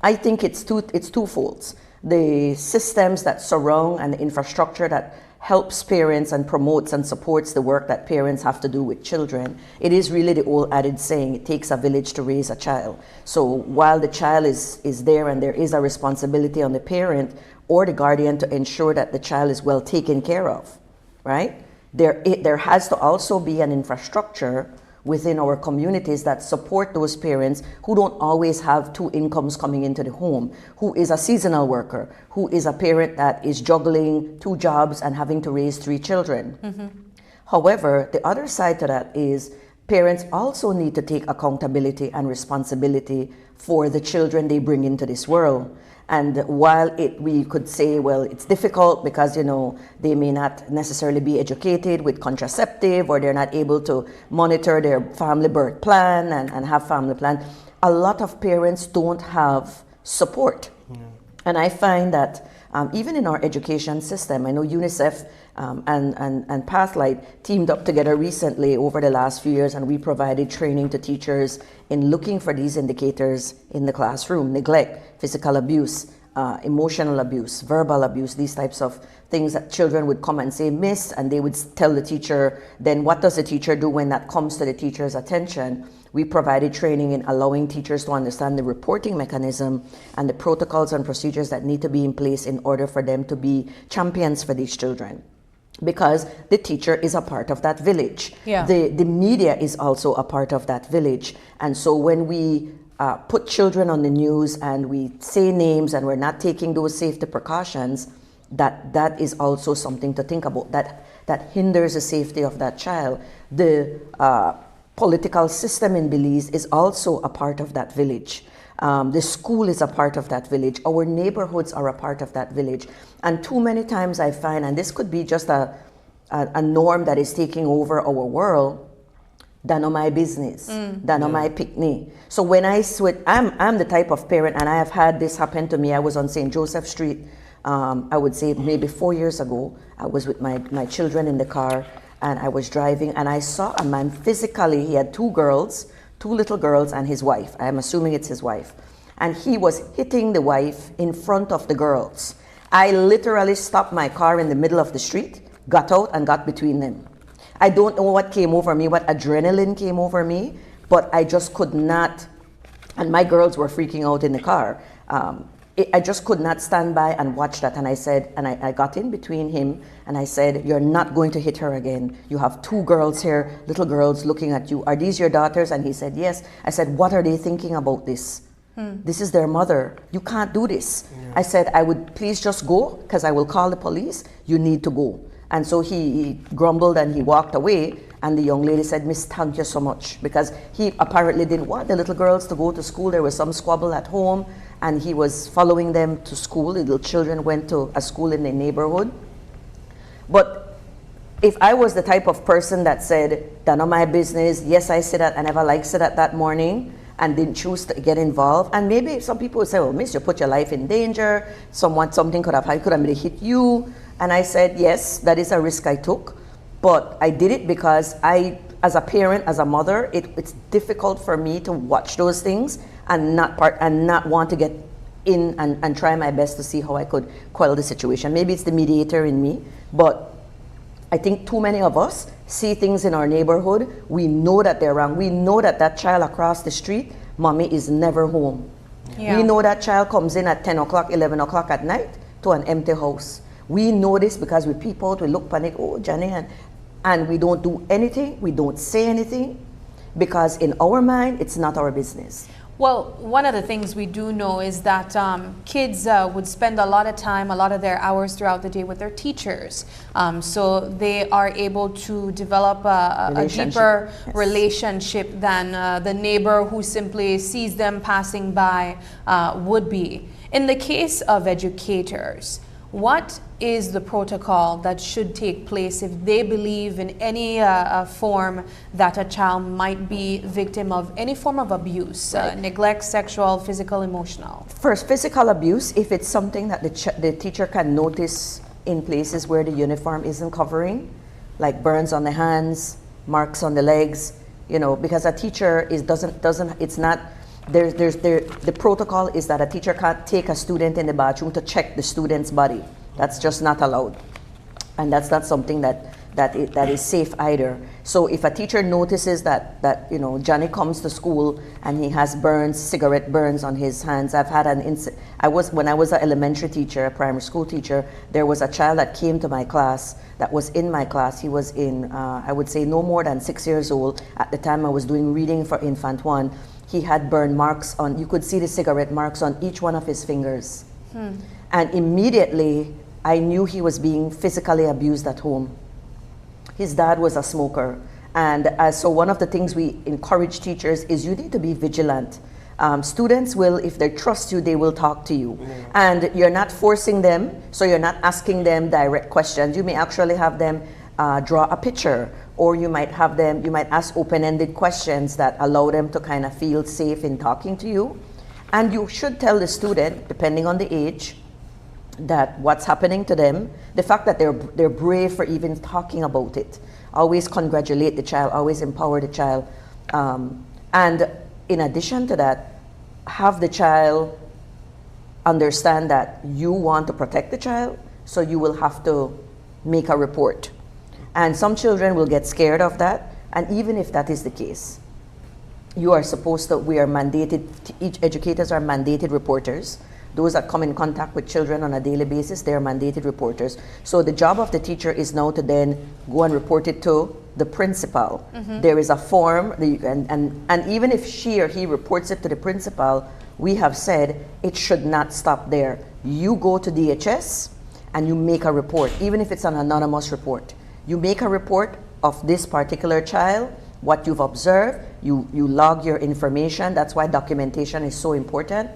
Speaker 8: I think it's twofold. The systems that surround and the infrastructure that helps parents and promotes and supports the work that parents have to do with children. It is really the old adage saying, it takes a village to raise a child. So while the child is there and there is a responsibility on the parent or the guardian to ensure that the child is well taken care of, right? There has to also be an infrastructure within our communities that support those parents who don't always have two incomes coming into the home, who is a seasonal worker, who is a parent that is juggling 2 jobs and having to raise 3 children. However, the other side to that is parents also need to take accountability and responsibility for the children they bring into this world. And while we could say, well, it's difficult because, they may not necessarily be educated with contraceptive, or they're not able to monitor their family birth plan and have family plan, a lot of parents don't have support. And I find that even in our education system, I know UNICEF and Pathlight teamed up together recently over the last few years, and we provided training to teachers in looking for these indicators in the classroom: neglect, physical abuse, emotional abuse, verbal abuse, these types of things that children would come and say, "Miss," and they would tell the teacher. Then what does the teacher do when that comes to the teacher's attention? We provided training in allowing teachers to understand the reporting mechanism and the protocols and procedures that need to be in place in order for them to be champions for these children. Because the teacher is a part of that village.
Speaker 2: Yeah.
Speaker 8: The media is also a part of that village. And so when we put children on the news and we say names and we're not taking those safety precautions, that is also something to think about. That hinders the safety of that child. The political system in Belize is also a part of that village. The school is a part of that village. Our neighborhoods are a part of that village. And too many times I find, and this could be just a norm that is taking over our world, that not my business, that not my picnic. So when I'm the type of parent, and I have had this happen to me. I was on St. Joseph Street, I would say maybe 4 years ago. I was with my children in the car, and I was driving, and I saw a man physically. He had 2 little girls and his wife. I'm assuming it's his wife. And he was hitting the wife in front of the girls. I literally stopped my car in the middle of the street, got out and got between them. I don't know what came over me, what adrenaline came over me, but I just could not, and my girls were freaking out in the car. I just could not stand by and watch that. And I said, and I got in between him and I said, "You're not going to hit her again. You have 2 girls here, little girls looking at you. Are these your daughters?" And he said, "Yes." I said, "What are they thinking about this? This is their mother. You can't do this." I said, "I would please just go because I will call the police. You need to go." And so he grumbled and he walked away. And the young lady said, "Miss, thank you so much," because he apparently didn't want the little girls to go to school. There was some squabble at home, and he was following them to school. The little children went to a school in the neighborhood. But if I was the type of person that said, "That's not my business," yes, I said that, I never liked it that morning, and didn't choose to get involved. And maybe some people would say, "Well, miss, you put your life in danger. Something could have hit you." And I said, "Yes, that is a risk I took. But I did it because as a parent, as a mother, it's difficult for me to watch those things and not want to get in and try my best to see how I could quell the situation. Maybe it's the mediator in me, but I think too many of us see things in our neighborhood. We know that they're wrong. We know that child across the street, mommy is never home. Yeah. We know that child comes in at 10 o'clock, 11 o'clock at night to an empty house. We know this because we peep out, we look panic, "Oh, Johnny," and we don't do anything, we don't say anything, because in our mind, it's not our business.
Speaker 2: Well, one of the things we do know is that kids would spend a lot of time, a lot of their hours throughout the day with their teachers. So they are able to develop a deeper relationship than the neighbor who simply sees them passing by would be. In the case of educators, what is the protocol that should take place if they believe in any form that a child might be victim of any form of abuse, neglect, sexual, physical, emotional?
Speaker 8: First, physical abuse, if it's something that the teacher can notice in places where the uniform isn't covering, like burns on the hands, marks on the legs, because a teacher the protocol is that a teacher can't take a student in the bathroom to check the student's body. That's just not allowed. And that's not something that is safe either. So if a teacher notices that Johnny comes to school and he has cigarette burns on his hands. I've had when I was an elementary teacher, a primary school teacher, there was a child that came to my class, that was in my class. He was I would say no more than 6 years old. At the time I was doing reading for Infant 1. He had burn marks you could see the cigarette marks on each one of his fingers. And immediately I knew he was being physically abused at home. His dad was a smoker. And so one of the things we encourage teachers is you need to be vigilant. Students will, if they trust you, they will talk to you. And you're not forcing them, so you're not asking them direct questions. You may actually have them draw a picture, or you might ask open-ended questions that allow them to kind of feel safe in talking to you. And you should tell the student, depending on the age, that what's happening to them, the fact that they're brave for even talking about it. Always congratulate the child, always empower the child. And in addition to that, have the child understand that you want to protect the child, so you will have to make a report. And some children will get scared of that, and even if that is the case, we are mandated, each educators are mandated reporters. Those that come in contact with children on a daily basis, they are mandated reporters. So the job of the teacher is now to then go and report it to the principal. There is a form, and even if she or he reports it to the principal, we have said it should not stop there. You go to DHS and you make a report, even if it's an anonymous report. You make a report of this particular child, what you've observed, you log your information. That's why documentation is so important.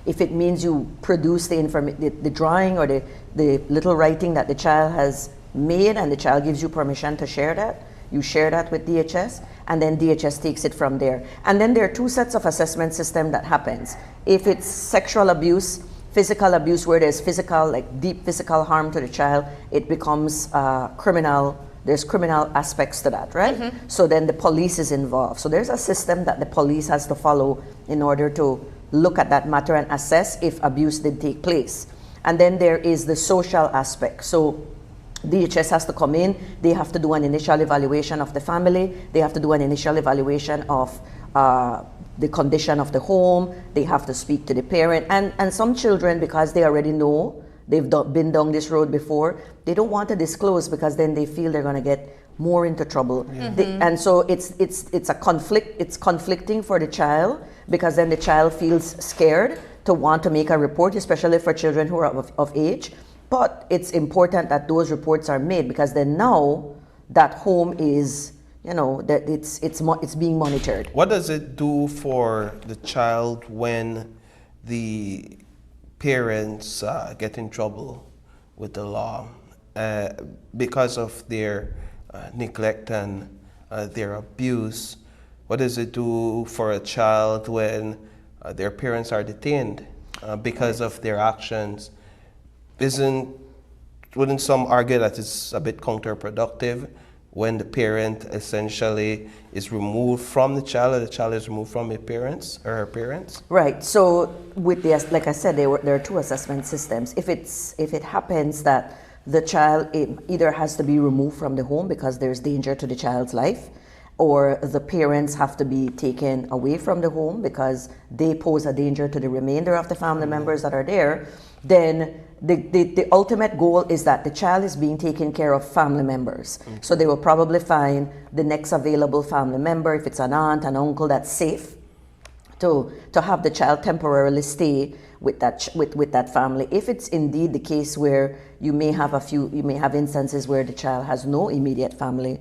Speaker 8: If it means you produce the drawing or the little writing that the child has made and the child gives you permission to share that, you share that with DHS, and then DHS takes it from there. And then there are two sets of assessment system that happens. If it's sexual abuse, physical abuse, where there's deep physical harm to the child, it becomes criminal. There's criminal aspects to that, right? So then the police is involved. So there's a system that the police has to follow in order to look at that matter and assess if abuse did take place. And then there is the social aspect. So DHS has to come in, they have to do an initial evaluation of the family, they have to do an initial evaluation of the condition of the home, they have to speak to the parent. And some children, because they already know, they've been down this road before, they don't want to disclose because then they feel they're going to get more into trouble. And so it's a conflict, it's conflicting for the child, because then the child feels scared to want to make a report, especially for children who are of age. But it's important that those reports are made, because then now that home is, that it's being monitored.
Speaker 3: What does it do for the child when the parents get in trouble with the law because of their neglect and their abuse? What does it do for a child when their parents are detained because of their actions? Wouldn't some argue that it's a bit counterproductive when the parent essentially is removed from the child, or the child is removed from his parents or her parents? Right.
Speaker 8: So with like I said, there are two assessment systems. If it happens that the child either has to be removed from the home because there's danger to the child's life, or the parents have to be taken away from the home because they pose a danger to the remainder of the family members that are there, then the ultimate goal is that the child is being taken care of family members. So they will probably find the next available family member, if it's an aunt, an uncle that's safe, to have the child temporarily stay with that family. If it's indeed the case where you may have instances where the child has no immediate family,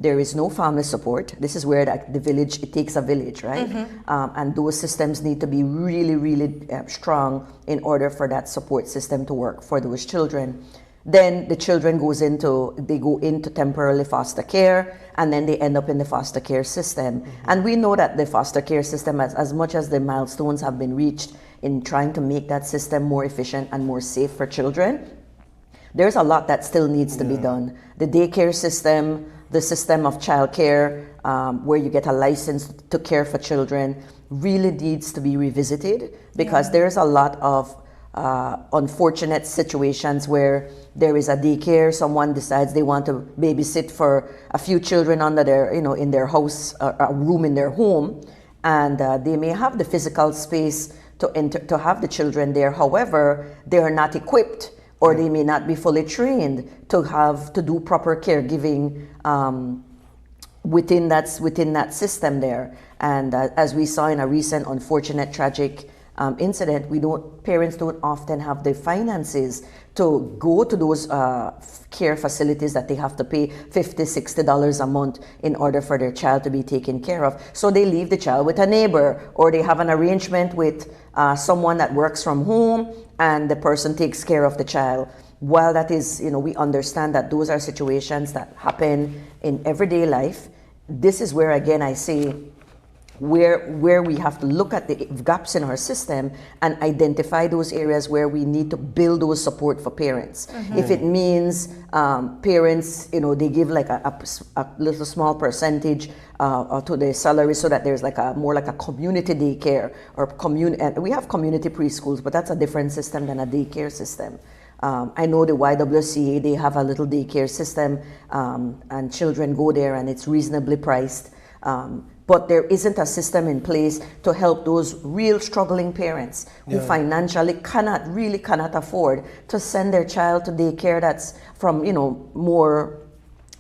Speaker 8: there is no family support. This is where it takes a village, right? And those systems need to be really, really strong in order for that support system to work for those children. Then the children go into temporarily foster care, and then they end up in the foster care system. And we know that the foster care system, as much as the milestones have been reached in trying to make that system more efficient and more safe for children, There's a lot that still needs to be done. The daycare system, the system of childcare, where you get a license to care for children, really needs to be revisited, because there's a lot of unfortunate situations where there is a daycare, someone decides they want to babysit for a few children under their, in their house, a room in their home, and they may have the physical space to have the children there. However, they are not equipped, or they may not be fully trained to do proper caregiving within that system there. And as we saw in a recent unfortunate tragic incident, parents don't often have the finances to go to those care facilities that they have to pay $50-$60 a month in order for their child to be taken care of. So they leave the child with a neighbor, or they have an arrangement with someone that works from home, and the person takes care of the child. While that is, we understand that those are situations that happen in everyday life, this is where, again, I say, where we have to look at the gaps in our system and identify those areas where we need to build those support for parents. If it means parents, they give like a little small percentage to their salary, so that there's more like a community daycare, or and we have community preschools, but that's a different system than a daycare system. I know the YWCA, they have a little daycare system, and children go there, and it's reasonably priced. But there isn't a system in place to help those real struggling parents who financially cannot afford to send their child to daycare that's from, more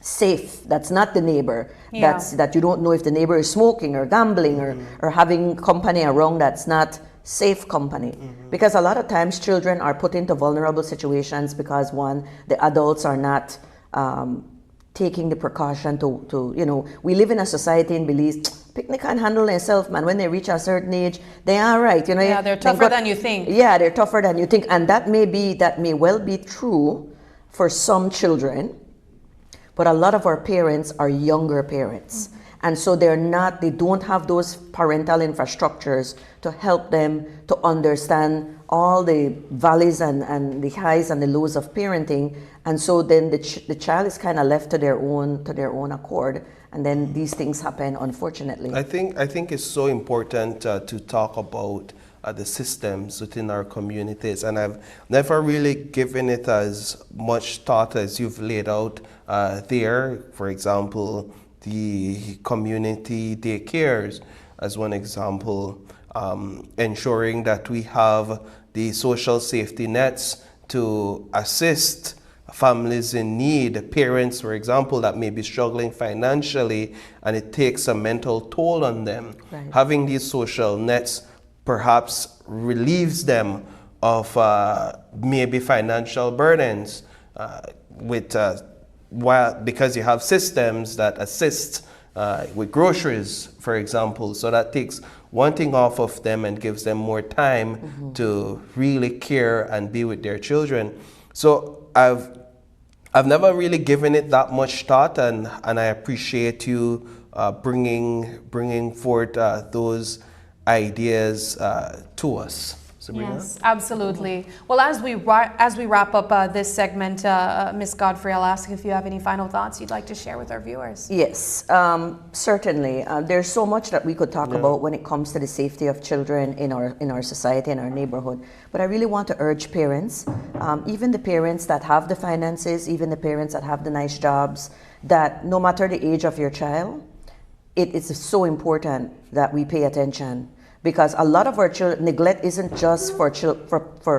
Speaker 8: safe, that's not the neighbor, that you don't know if the neighbor is smoking or gambling or having company around that's not safe company. Because a lot of times children are put into vulnerable situations because, one, the adults are not taking the precaution to we live in a society in Belize, picnic can handle themselves, man. When they reach a certain age, they are right,
Speaker 2: Yeah, they're tougher than you think.
Speaker 8: Yeah, they're tougher than you think, and that may well be true for some children, but a lot of our parents are younger parents. And so they don't have those parental infrastructures to help them to understand all the valleys and the highs and the lows of parenting. And so then the child is kind of left to their own accord. And then these things happen, unfortunately.
Speaker 3: I think it's so important to talk about the systems within our communities. And I've never really given it as much thought as you've laid out there. For example, the community daycares as one example, ensuring that we have the social safety nets to assist families in need, parents, for example, that may be struggling financially and it takes a mental toll on them.
Speaker 8: Right.
Speaker 3: Having these social nets perhaps relieves them of maybe financial burdens because you have systems that assist with groceries, for example. So that takes one thing off of them and gives them more time to really care and be with their children. So I've never really given it that much thought, and I appreciate you bringing forth those ideas to us. Sabrina?
Speaker 2: Yes, absolutely. Well, as we wrap up this segment, Ms. Godfrey, I'll ask if you have any final thoughts you'd like to share with our viewers.
Speaker 8: Yes, certainly. There's so much that we could talk about when it comes to the safety of children in our society and our neighborhood. But I really want to urge parents, even the parents that have the finances, even the parents that have the nice jobs, that no matter the age of your child, it is so important that we pay attention. Because a lot of our neglect isn't just for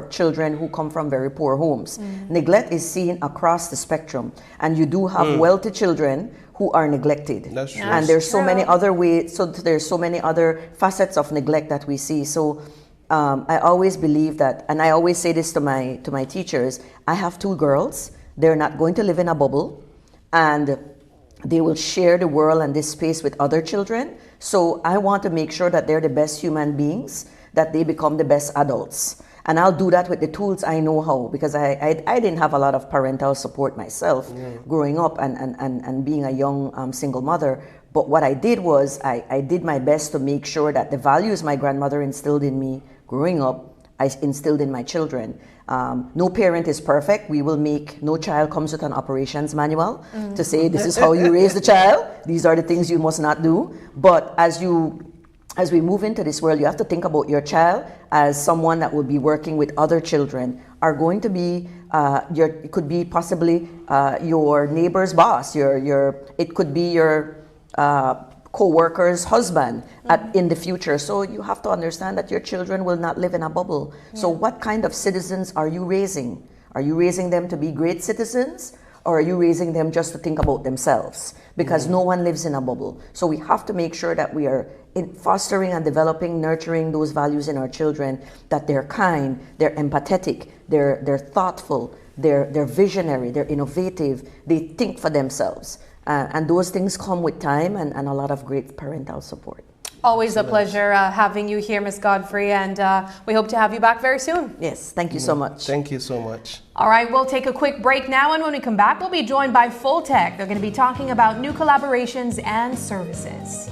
Speaker 8: children who come from very poor homes. Neglect is seen across the spectrum, and you do have wealthy children who are neglected.
Speaker 3: That's true.
Speaker 8: And there's so many other ways. So there's so many other facets of neglect that we see. So I always believe that, and I always say this to my teachers. I have 2 girls. They're not going to live in a bubble, and they will share the world and this space with other children. So I want to make sure that they're the best human beings, that they become the best adults. And I'll do that with the tools I know how, because I didn't have a lot of parental support myself growing up and being a young single mother. But what I did was I did my best to make sure that the values my grandmother instilled in me growing up, I instilled in my children. No parent is perfect. No child comes with an operations manual to say this is how you raise the child. These are the things you must not do. But as we move into this world, you have to think about your child as someone that will be working with other children, are going to be it could be possibly your neighbor's boss, it could be your co-worker's husband in the future. So you have to understand that your children will not live in a bubble. Yeah. So what kind of citizens are you raising? Are you raising them to be great citizens, or are you raising them just to think about themselves? Because no one lives in a bubble. So we have to make sure that we are fostering and developing, nurturing those values in our children, that they're kind, they're empathetic, they're thoughtful, they're visionary, they're innovative, they think for themselves. And those things come with time and a lot of great parental support.
Speaker 2: Always a pleasure having you here, Ms. Godfrey, and we hope to have you back very soon.
Speaker 8: Yes, thank you so much.
Speaker 3: Thank you so much.
Speaker 2: All right, we'll take a quick break now, and when we come back, we'll be joined by Fultec. They're going to be talking about new collaborations and services.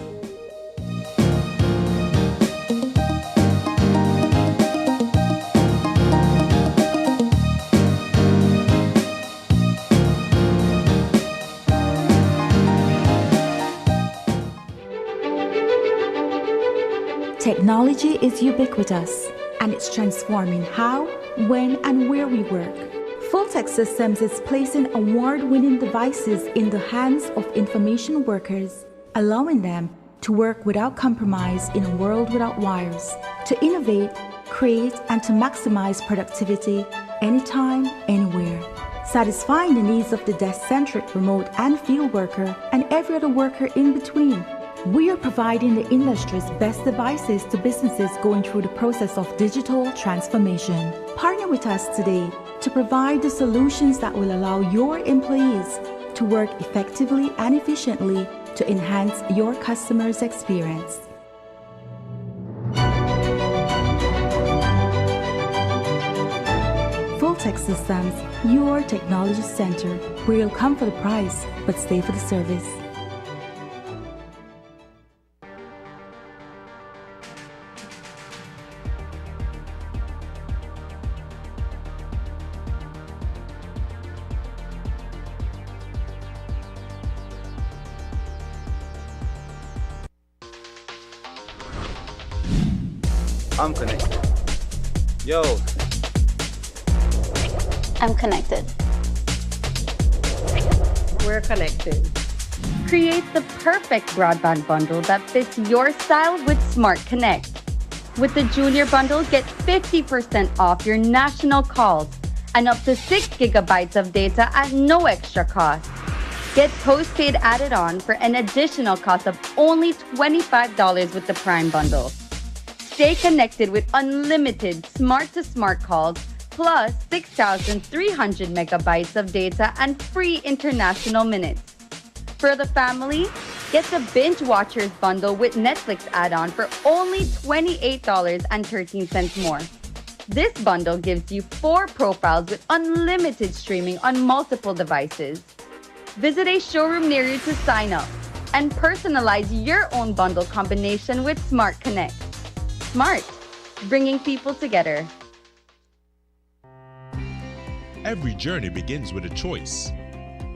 Speaker 10: Technology is ubiquitous, and it's transforming how, when, and where we work. Fultec Systems is placing award-winning devices in the hands of information workers, allowing them to work without compromise in a world without wires, to innovate, create, and to maximize productivity anytime, anywhere, satisfying the needs of the desk-centric remote and field worker and every other worker in between. We are providing the industry's best devices to businesses going through the process of digital transformation. Partner with us today to provide the solutions that will allow your employees to work effectively and efficiently to enhance your customers' experience. Fultec Systems, your technology center, where you'll come for the price but stay for the service.
Speaker 11: I'm connected. Yo.
Speaker 12: I'm connected.
Speaker 13: We're connected.
Speaker 12: Create the perfect broadband bundle that fits your style with Smart Connect. With the Junior Bundle, get 50% off your national calls and up to 6 gigabytes of data at no extra cost. Get postpaid added on for an additional cost of only $25 with the Prime Bundle. Stay connected with unlimited smart-to-smart calls, plus 6,300 megabytes of data and free international minutes. For the family, get the Binge Watchers bundle with Netflix add-on for only $28.13 more. This bundle gives you 4 profiles with unlimited streaming on multiple devices. Visit a showroom near you to sign up and personalize your own bundle combination with Smart Connect. Smart, bringing people together.
Speaker 14: Every journey begins with a choice.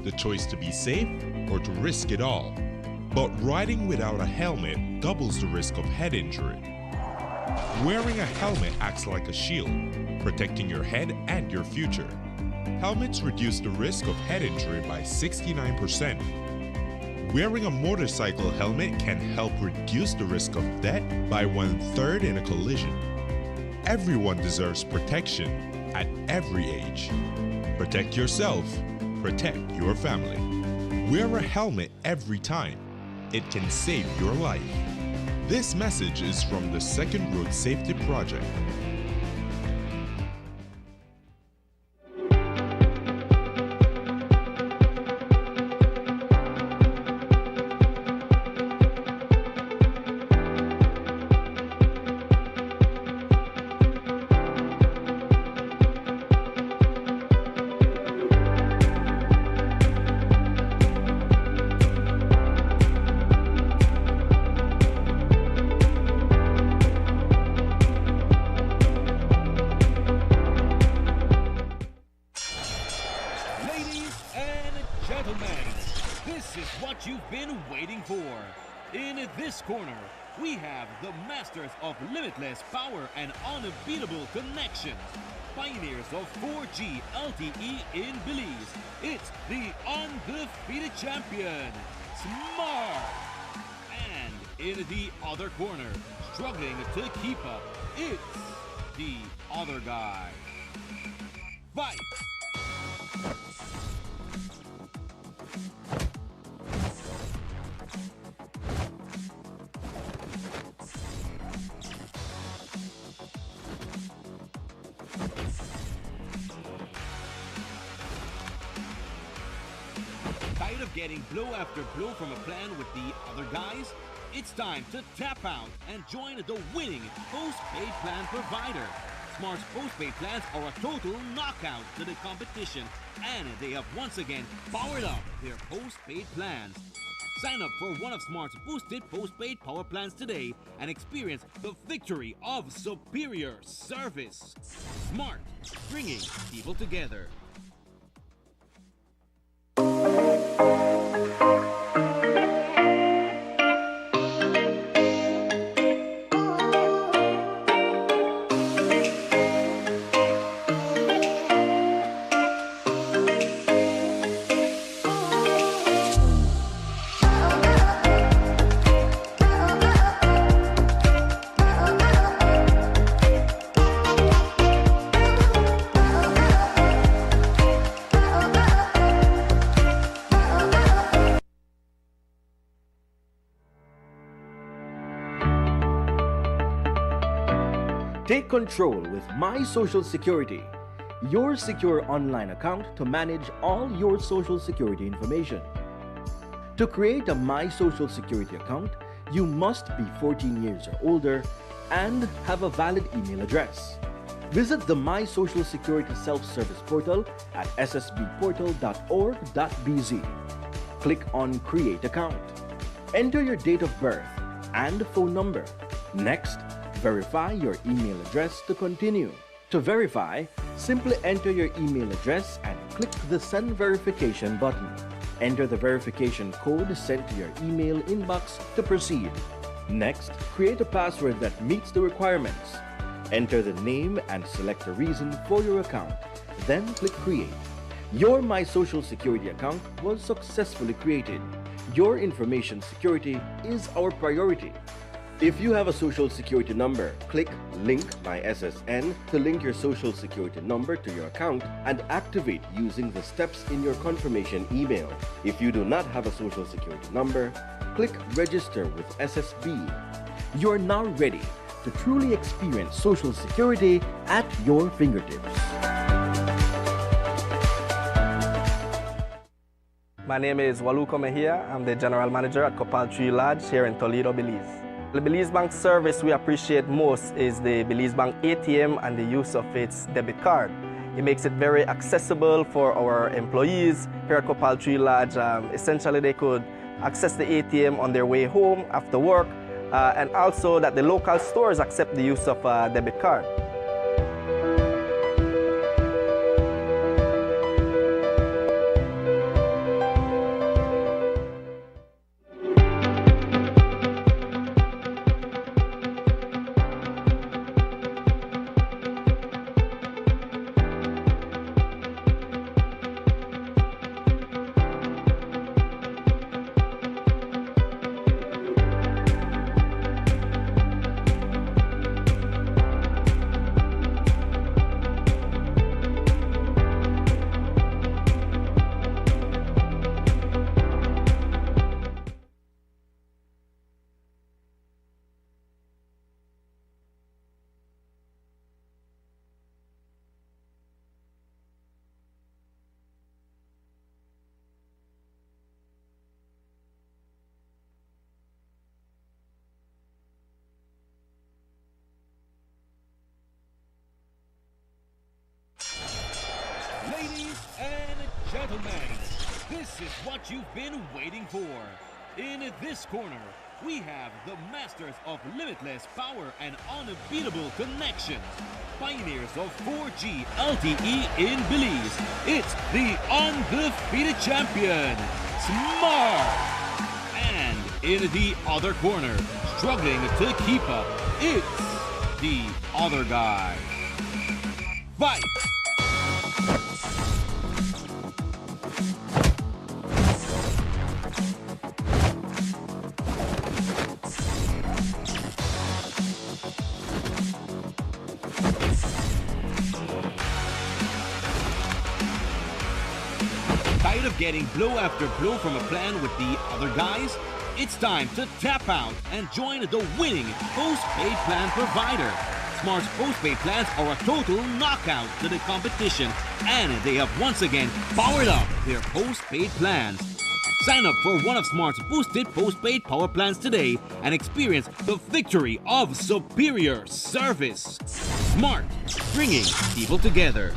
Speaker 14: The choice to be safe or to risk it all. But riding without a helmet doubles the risk of head injury. Wearing a helmet acts like a shield, protecting your head and your future. Helmets reduce the risk of head injury by 69%. Wearing a motorcycle helmet can help reduce the risk of death by 1/3 in a collision. Everyone deserves protection at every age. Protect yourself, protect your family. Wear a helmet every time. It can save your life. This message is from the Second Road Safety Project.
Speaker 15: what you've been waiting for. In this corner, we have the masters of limitless power and unbeatable connections. Pioneers of 4G LTE in Belize. It's the undefeated champion, Smart. And in the other corner, struggling to keep up, it's the other guy. Fight! Tired of getting blow after blow from a plan with the other guys? It's time to tap out and join the winning postpaid plan provider. Smart's postpaid plans are a total knockout to the competition, and they have once again powered up their postpaid plans. Sign up for one of Smart's boosted postpaid power plans today and experience the victory of superior service. Smart, bringing people together.
Speaker 16: Take control with My Social Security, your secure online account to manage all your Social Security information. To create a My Social Security account, you must be 14 years or older and have a valid email address. Visit the My Social Security self-service portal at ssbportal.org.bz. Click on Create Account. Enter your date of birth and phone number. Next, verify your email address to continue. To verify, simply enter your email address and click the Send Verification button. Enter the verification code sent to your email inbox to proceed. Next, create a password that meets the requirements. Enter the name and select a reason for your account. Then click Create. Your My Social Security account was successfully created. Your information security is our priority. If you have a Social Security number, click Link My SSN to link your Social Security number to your account and activate using the steps in your confirmation email. If you do not have a Social Security number, click Register with SSB. You are now ready to truly experience Social Security at your fingertips.
Speaker 17: My name is Waluko Mejia. I'm the General Manager at Copal Tree Lodge here in Toledo, Belize. The Belize Bank service we appreciate most is the Belize Bank ATM and the use of its debit card. It makes it very accessible for our employees here at Copal Tree Lodge. Essentially, they could access the ATM on their way home after work, and also that the local stores accept the use of a debit card.
Speaker 15: Ladies and gentlemen, this is what you've been waiting for. In this corner, we have the masters of limitless power and unbeatable connections. Pioneers of 4G LTE in Belize. It's the undefeated champion, Smart. And in the other corner, struggling to keep up, it's the other guy. Fight! Tired of getting blow after blow from a plan with the other guys? It's time to tap out and join the winning postpaid plan provider. Smart's postpaid plans are a total knockout to the competition, and they have once again powered up their postpaid plans. Sign up for one of Smart's boosted postpaid power plans today and experience the victory of superior service. Smart, bringing people together.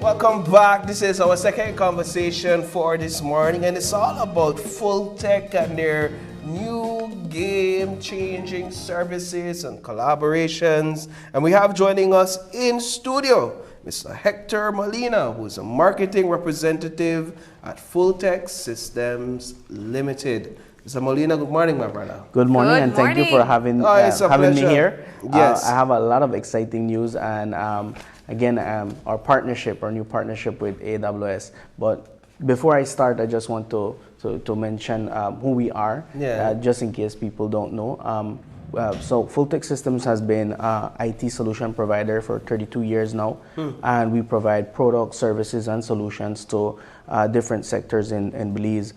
Speaker 3: Welcome back. This is our second conversation for this morning, and it's all about Fultec and their new game-changing services and collaborations. And we have joining us in studio Mr. Hector Molina, who's a marketing representative at Fultec Systems Limited. Mr. Molina, good morning, my brother.
Speaker 18: Good morning, and thank you for having me here.
Speaker 3: Yes.
Speaker 18: I have a lot of exciting news, and again, our new partnership with AWS. But before I start, I just want to mention who we are, just in case people don't know. So Fultec Systems has been an IT solution provider for 32 years now, and we provide products, services, and solutions to different sectors in Belize,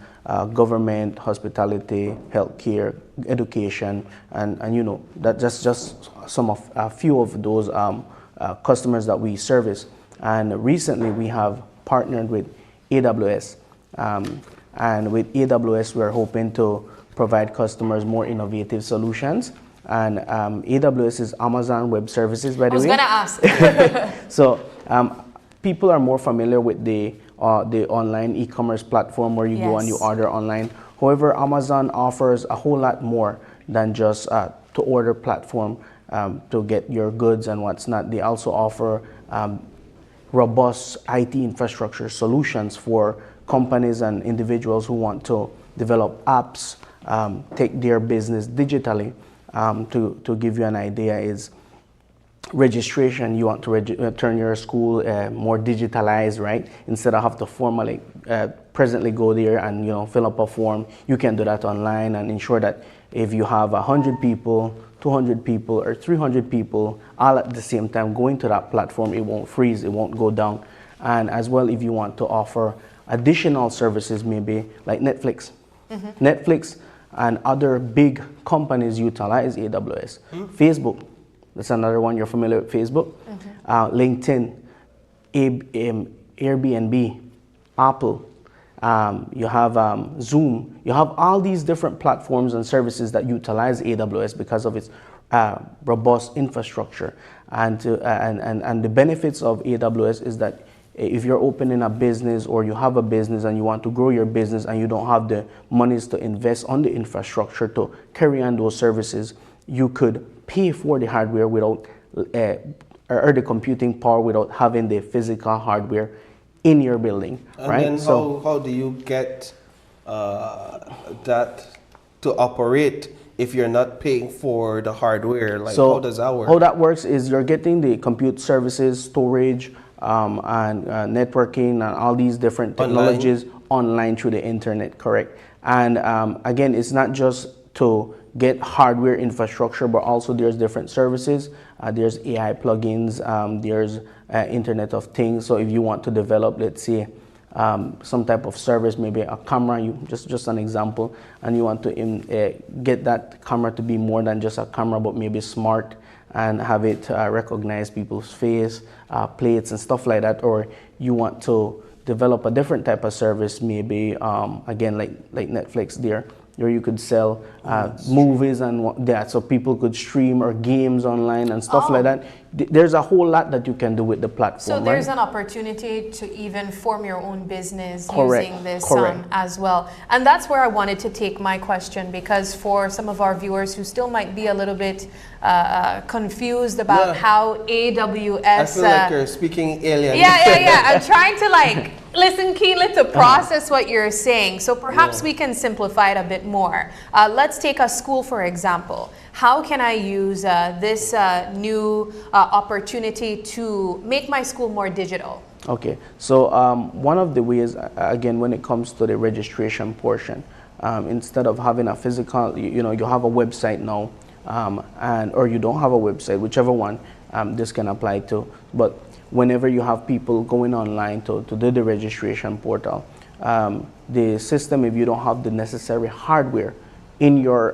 Speaker 18: government, hospitality, healthcare, education, and you know, that just some of a few of those customers that we service. And recently we have partnered with AWS, and with AWS we're hoping to provide customers more innovative solutions. And AWS is Amazon Web Services, by the way.
Speaker 2: I was going to ask.
Speaker 18: So people are more familiar with the online e-commerce platform where you go and you order online. However, Amazon offers a whole lot more than just to order platform to get your goods and what's not. They also offer robust IT infrastructure solutions for companies and individuals who want to develop apps, take their business digitally. To give you an idea, is registration. You want to turn your school more digitalized, right? Instead of have to formally presently go there and fill up a form, you can do that online and ensure that if you have 100 people, 200 people, or 300 people all at the same time going to that platform, it won't freeze, it won't go down. And as well, if you want to offer additional services, maybe like Netflix. Netflix and other big companies utilize AWS. Facebook, that's another one. You're familiar with Facebook. LinkedIn, Airbnb, Apple. You have Zoom. You have all these different platforms and services that utilize AWS because of its robust infrastructure. And the benefits of AWS is that if you're opening a business or you have a business and you want to grow your business and you don't have the monies to invest on the infrastructure to carry on those services, you could pay for the hardware without or the computing power without having the physical hardware in your building.
Speaker 3: And
Speaker 18: right?
Speaker 3: then how do you get that to operate if you're not paying for the hardware? Like, how does that work?
Speaker 18: How that works is you're getting the compute services, storage, and networking and all these different technologies online through the internet, correct? And again, it's not just to get hardware infrastructure, but also there's different services. There's AI plugins, there's Internet of Things. So if you want to develop, let's say, some type of service, maybe a camera, just an example, and you want to get that camera to be more than just a camera, but maybe smart, and have it recognize people's face, plates and stuff like that, or you want to develop a different type of service, maybe again like Netflix there, where you could sell movies and that, so people could stream or games online and stuff like that. There's a whole lot that you can do with the platform.
Speaker 2: So there's an opportunity to even form your own business
Speaker 18: Correct.
Speaker 2: using this
Speaker 18: Correct.
Speaker 2: as well. And that's where I wanted to take my question, because for some of our viewers who still might be a little bit confused about how AWS...
Speaker 3: I feel like you're speaking alien.
Speaker 2: Yeah. I'm trying to listen keenly to process what you're saying. So perhaps we can simplify it a bit more. Let's take a school, for example. How can I use this new opportunity to make my school more digital?
Speaker 18: Okay, so one of the ways, again, when it comes to the registration portion, instead of having a physical, you have a website now, or you don't have a website, whichever one this can apply to. But whenever you have people going online to do the registration portal, the system, if you don't have the necessary hardware in your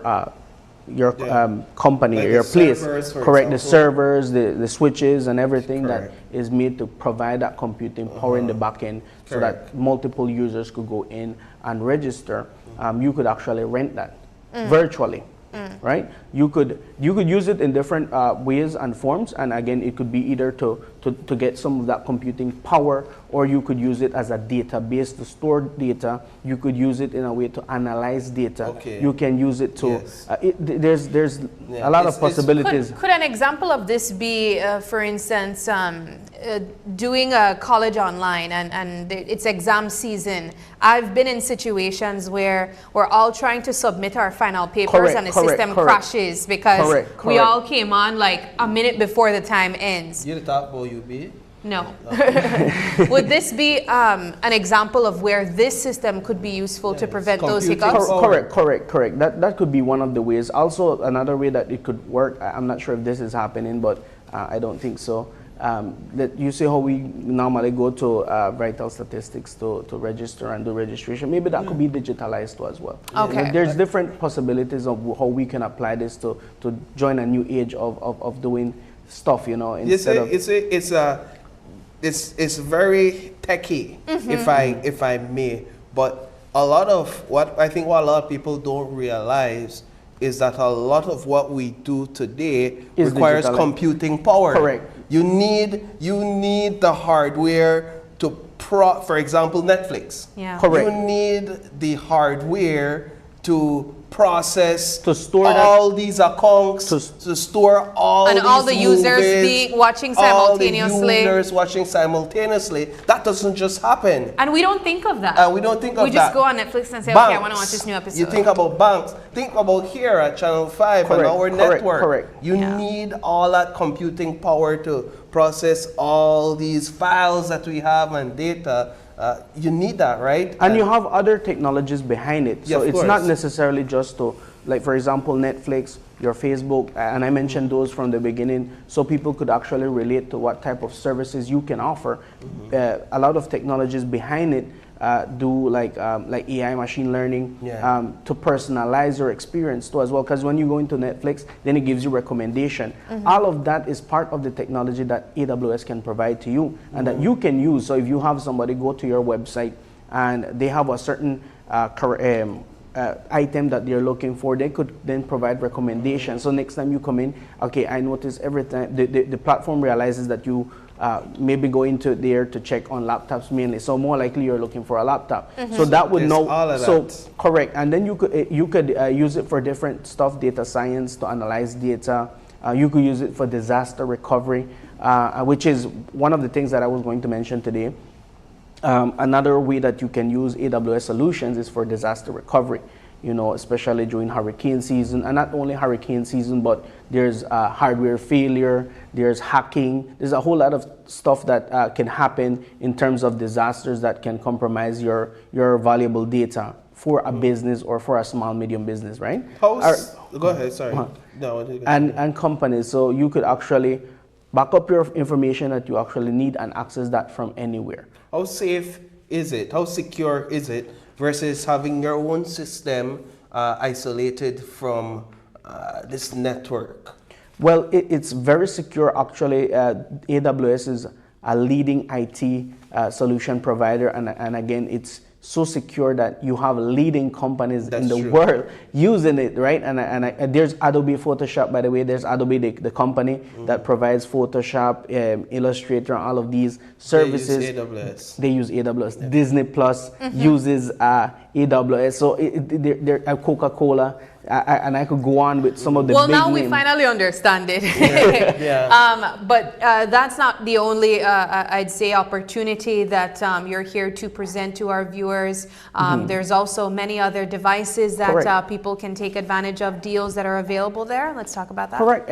Speaker 18: company, like your place, correct, the servers, the switches and everything that is made to provide that computing power in the back end, so that multiple users could go in and register. You could actually rent that virtually. Right? You could use it in different ways and forms, and again, it could be either to get some of that computing power, or you could use it as a database to store data. You could use it in a way to analyze data. You can use it to there's a lot of possibilities.
Speaker 2: Could an example of this be, for instance, doing a college online and it's exam season? I've been in situations where we're all trying to submit our final papers and the system crashes because we all came on like a minute before the time ends.
Speaker 3: You the top boy you be?
Speaker 2: No. Would this be an example of where this system could be useful to prevent those hiccups?
Speaker 18: Correct. That could be one of the ways. Also, another way that it could work, I'm not sure if this is happening, but I don't think so. That you see how we normally go to Vital Statistics to register and do registration. Maybe that could be digitalized too as well.
Speaker 2: Okay.
Speaker 18: There's different possibilities of how we can apply this to join a new age of doing stuff, instead of...
Speaker 3: It's very techy, if I may, but a lot of what a lot of people don't realize is that a lot of what we do today requires computing power.
Speaker 18: Correct.
Speaker 3: You need the hardware to for example, Netflix.
Speaker 2: Yeah.
Speaker 18: Correct.
Speaker 3: You need the hardware to process,
Speaker 18: to store
Speaker 3: all these accounts, to store all
Speaker 2: and
Speaker 3: these
Speaker 2: all the users
Speaker 3: movies,
Speaker 2: watching simultaneously.
Speaker 3: all the users watching simultaneously. That doesn't just happen.
Speaker 2: And we don't think of that.
Speaker 3: We just
Speaker 2: go on Netflix and say,
Speaker 3: banks,
Speaker 2: okay, I want to watch this new episode.
Speaker 3: You think about banks. Think about here at Channel 5 and our network. You need all that computing power to process all these files that we have and data. You need that, right?
Speaker 18: And you have other technologies behind it. So it's not necessarily just to, like for example, Netflix, your Facebook, and I mentioned those from the beginning, so people could actually relate to what type of services you can offer. A lot of technologies behind it do like AI, machine learning, to personalize your experience too as well. Because when you go into Netflix, then it gives you recommendation. All of that is part of the technology that AWS can provide to you and that you can use. So if you have somebody go to your website and they have a certain item that they're looking for, they could then provide recommendations. So next time you come in, okay, I notice every time the platform realizes that you maybe go into there to check on laptops mainly. So more likely you're looking for a laptop. So that would know. Correct. And then you could use it for different stuff, data science, to analyze data. You could use it for disaster recovery, which is one of the things that I was going to mention today. Another way that you can use AWS solutions is for disaster recovery, especially during hurricane season, and not only hurricane season, but there's hardware failure, there's hacking, there's a whole lot of stuff that can happen in terms of disasters that can compromise your valuable data for a business or for a small, medium business, right?
Speaker 3: Go ahead, sorry. No,
Speaker 18: and companies, so you could actually back up your information that you actually need and access that from anywhere.
Speaker 3: How safe is it? How secure is it versus having your own system isolated from this network?
Speaker 18: Well, it's very secure actually. AWS is a leading IT solution provider, and again, it's so secure that you have leading companies
Speaker 3: That's
Speaker 18: in the
Speaker 3: true.
Speaker 18: world using it, right? And there's Adobe Photoshop, by the way. There's Adobe, the company that provides Photoshop, Illustrator, all of these services.
Speaker 3: They use AWS.
Speaker 18: They use AWS. Disney Plus uses AWS. So they're Coca-Cola. And I could go on with some of the
Speaker 2: well,
Speaker 18: big
Speaker 2: now we
Speaker 18: names.
Speaker 2: finally understand it. But that's not the only, I'd say, opportunity that you're here to present to our viewers. There's also many other devices that people can take advantage of, deals that are available there. Let's talk about that.
Speaker 18: Correct.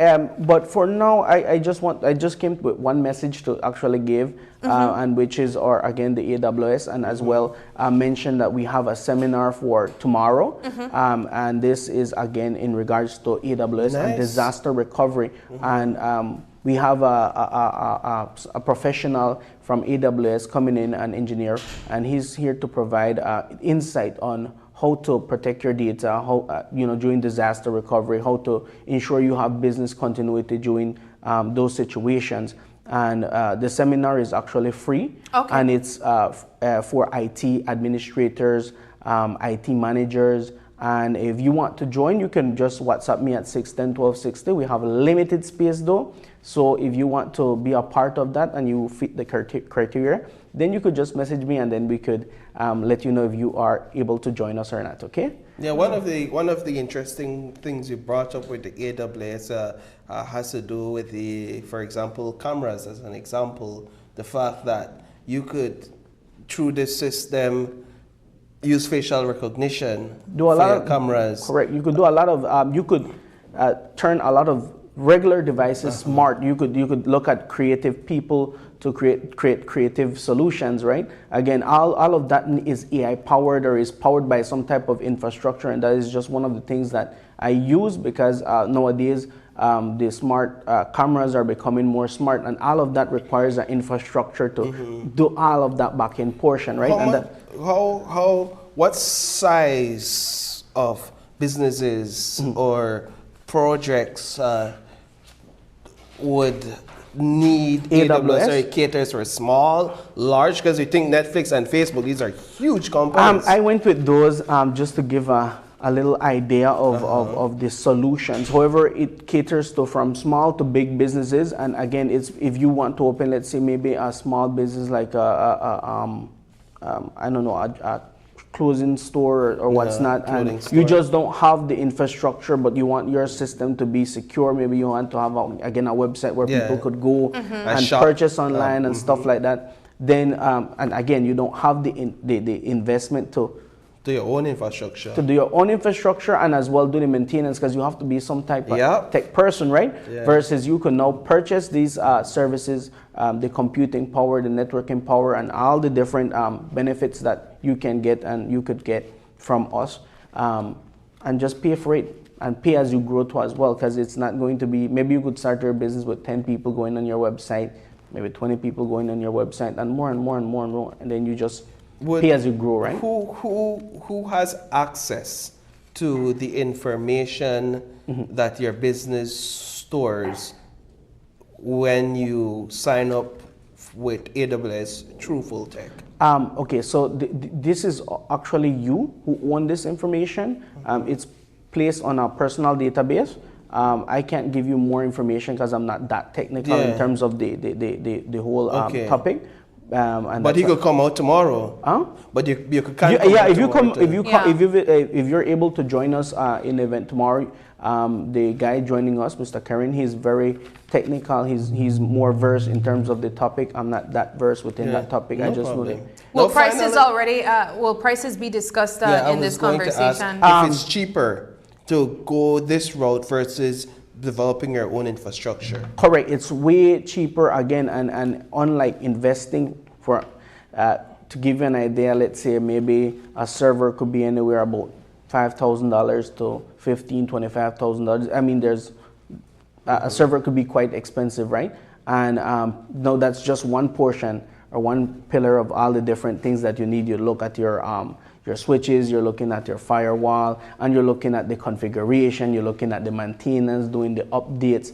Speaker 18: But for now, I just came with one message to actually give, and which is, again, the AWS, and as well mention that we have a seminar for tomorrow, and this is again in regards to AWS and disaster recovery, and we have a professional from AWS coming in, an engineer, and he's here to provide insight on how to protect your data, how during disaster recovery, how to ensure you have business continuity during those situations. And the seminar is actually free, and it's for IT administrators, IT managers. And if you want to join, you can just WhatsApp me at 610-1260. We have a limited space though. So if you want to be a part of that and you fit the criteria, then you could just message me, and then we could let you know if you are able to join us or not, okay?
Speaker 3: Yeah, one of the interesting things you brought up with the AWS has to do with for example, cameras as an example. The fact that you could, through this system, use facial recognition
Speaker 18: do a lot of
Speaker 3: cameras.
Speaker 18: Correct. You could do a lot of. You could turn a lot of regular devices smart. You could look at creative people to create creative solutions, right? Again, all of that is AI powered or is powered by some type of infrastructure, and that is just one of the things that I use because nowadays the smart cameras are becoming more smart, and all of that requires an infrastructure to do all of that back-end portion, right?
Speaker 3: What size of businesses or projects would need AWS? Or it caters for small, large? Because you think Netflix and Facebook, these are huge companies.
Speaker 18: I went with those just to give a little idea of the solutions. However, it caters to from small to big businesses. And again, it's if you want to open, let's say maybe a small business like I don't know, a clothing store or what's not, and you just don't have the infrastructure, but you want your system to be secure. Maybe you want to have again a website where people could go and purchase online and stuff like that. Then and again, you don't have the investment to
Speaker 3: do your own infrastructure.
Speaker 18: To do your own infrastructure and as well do the maintenance, because you have to be some type of tech person, right? Versus you can now purchase these services, the computing power, the networking power, and all the different benefits that you can get and you could get from us, and just pay for it and pay as you grow to as well, because it's not going to be, maybe you could start your business with 10 people going on your website, maybe 20 people going on your website, and more and more and more and more, and then you just pay as you grow, right?
Speaker 3: Who has access to the information that your business stores when you sign up with AWS through Fultec?
Speaker 18: Okay, so this is actually you who own this information. It's placed on a personal database. I can't give you more information because I'm not that technical in terms of the whole topic.
Speaker 3: But he could come out tomorrow. But you could come
Speaker 18: if you're able to join us in the event tomorrow, the guy joining us, Mr. Karen, he's very technical. He's more versed in terms of the topic. I'm not that versed within that topic. I just know that.
Speaker 2: Will prices be discussed in this conversation?
Speaker 3: If it's cheaper to go this route versus developing your own infrastructure.
Speaker 18: Correct. It's way cheaper again, and unlike investing for to give you an idea, let's say maybe a server could be anywhere about $5,000 to $25,000. I mean, there's a server could be quite expensive, right? And no, that's just one portion or one pillar of all the different things that you need. You look at your switches, you're looking at your firewall, and you're looking at the configuration, you're looking at the maintenance, doing the updates.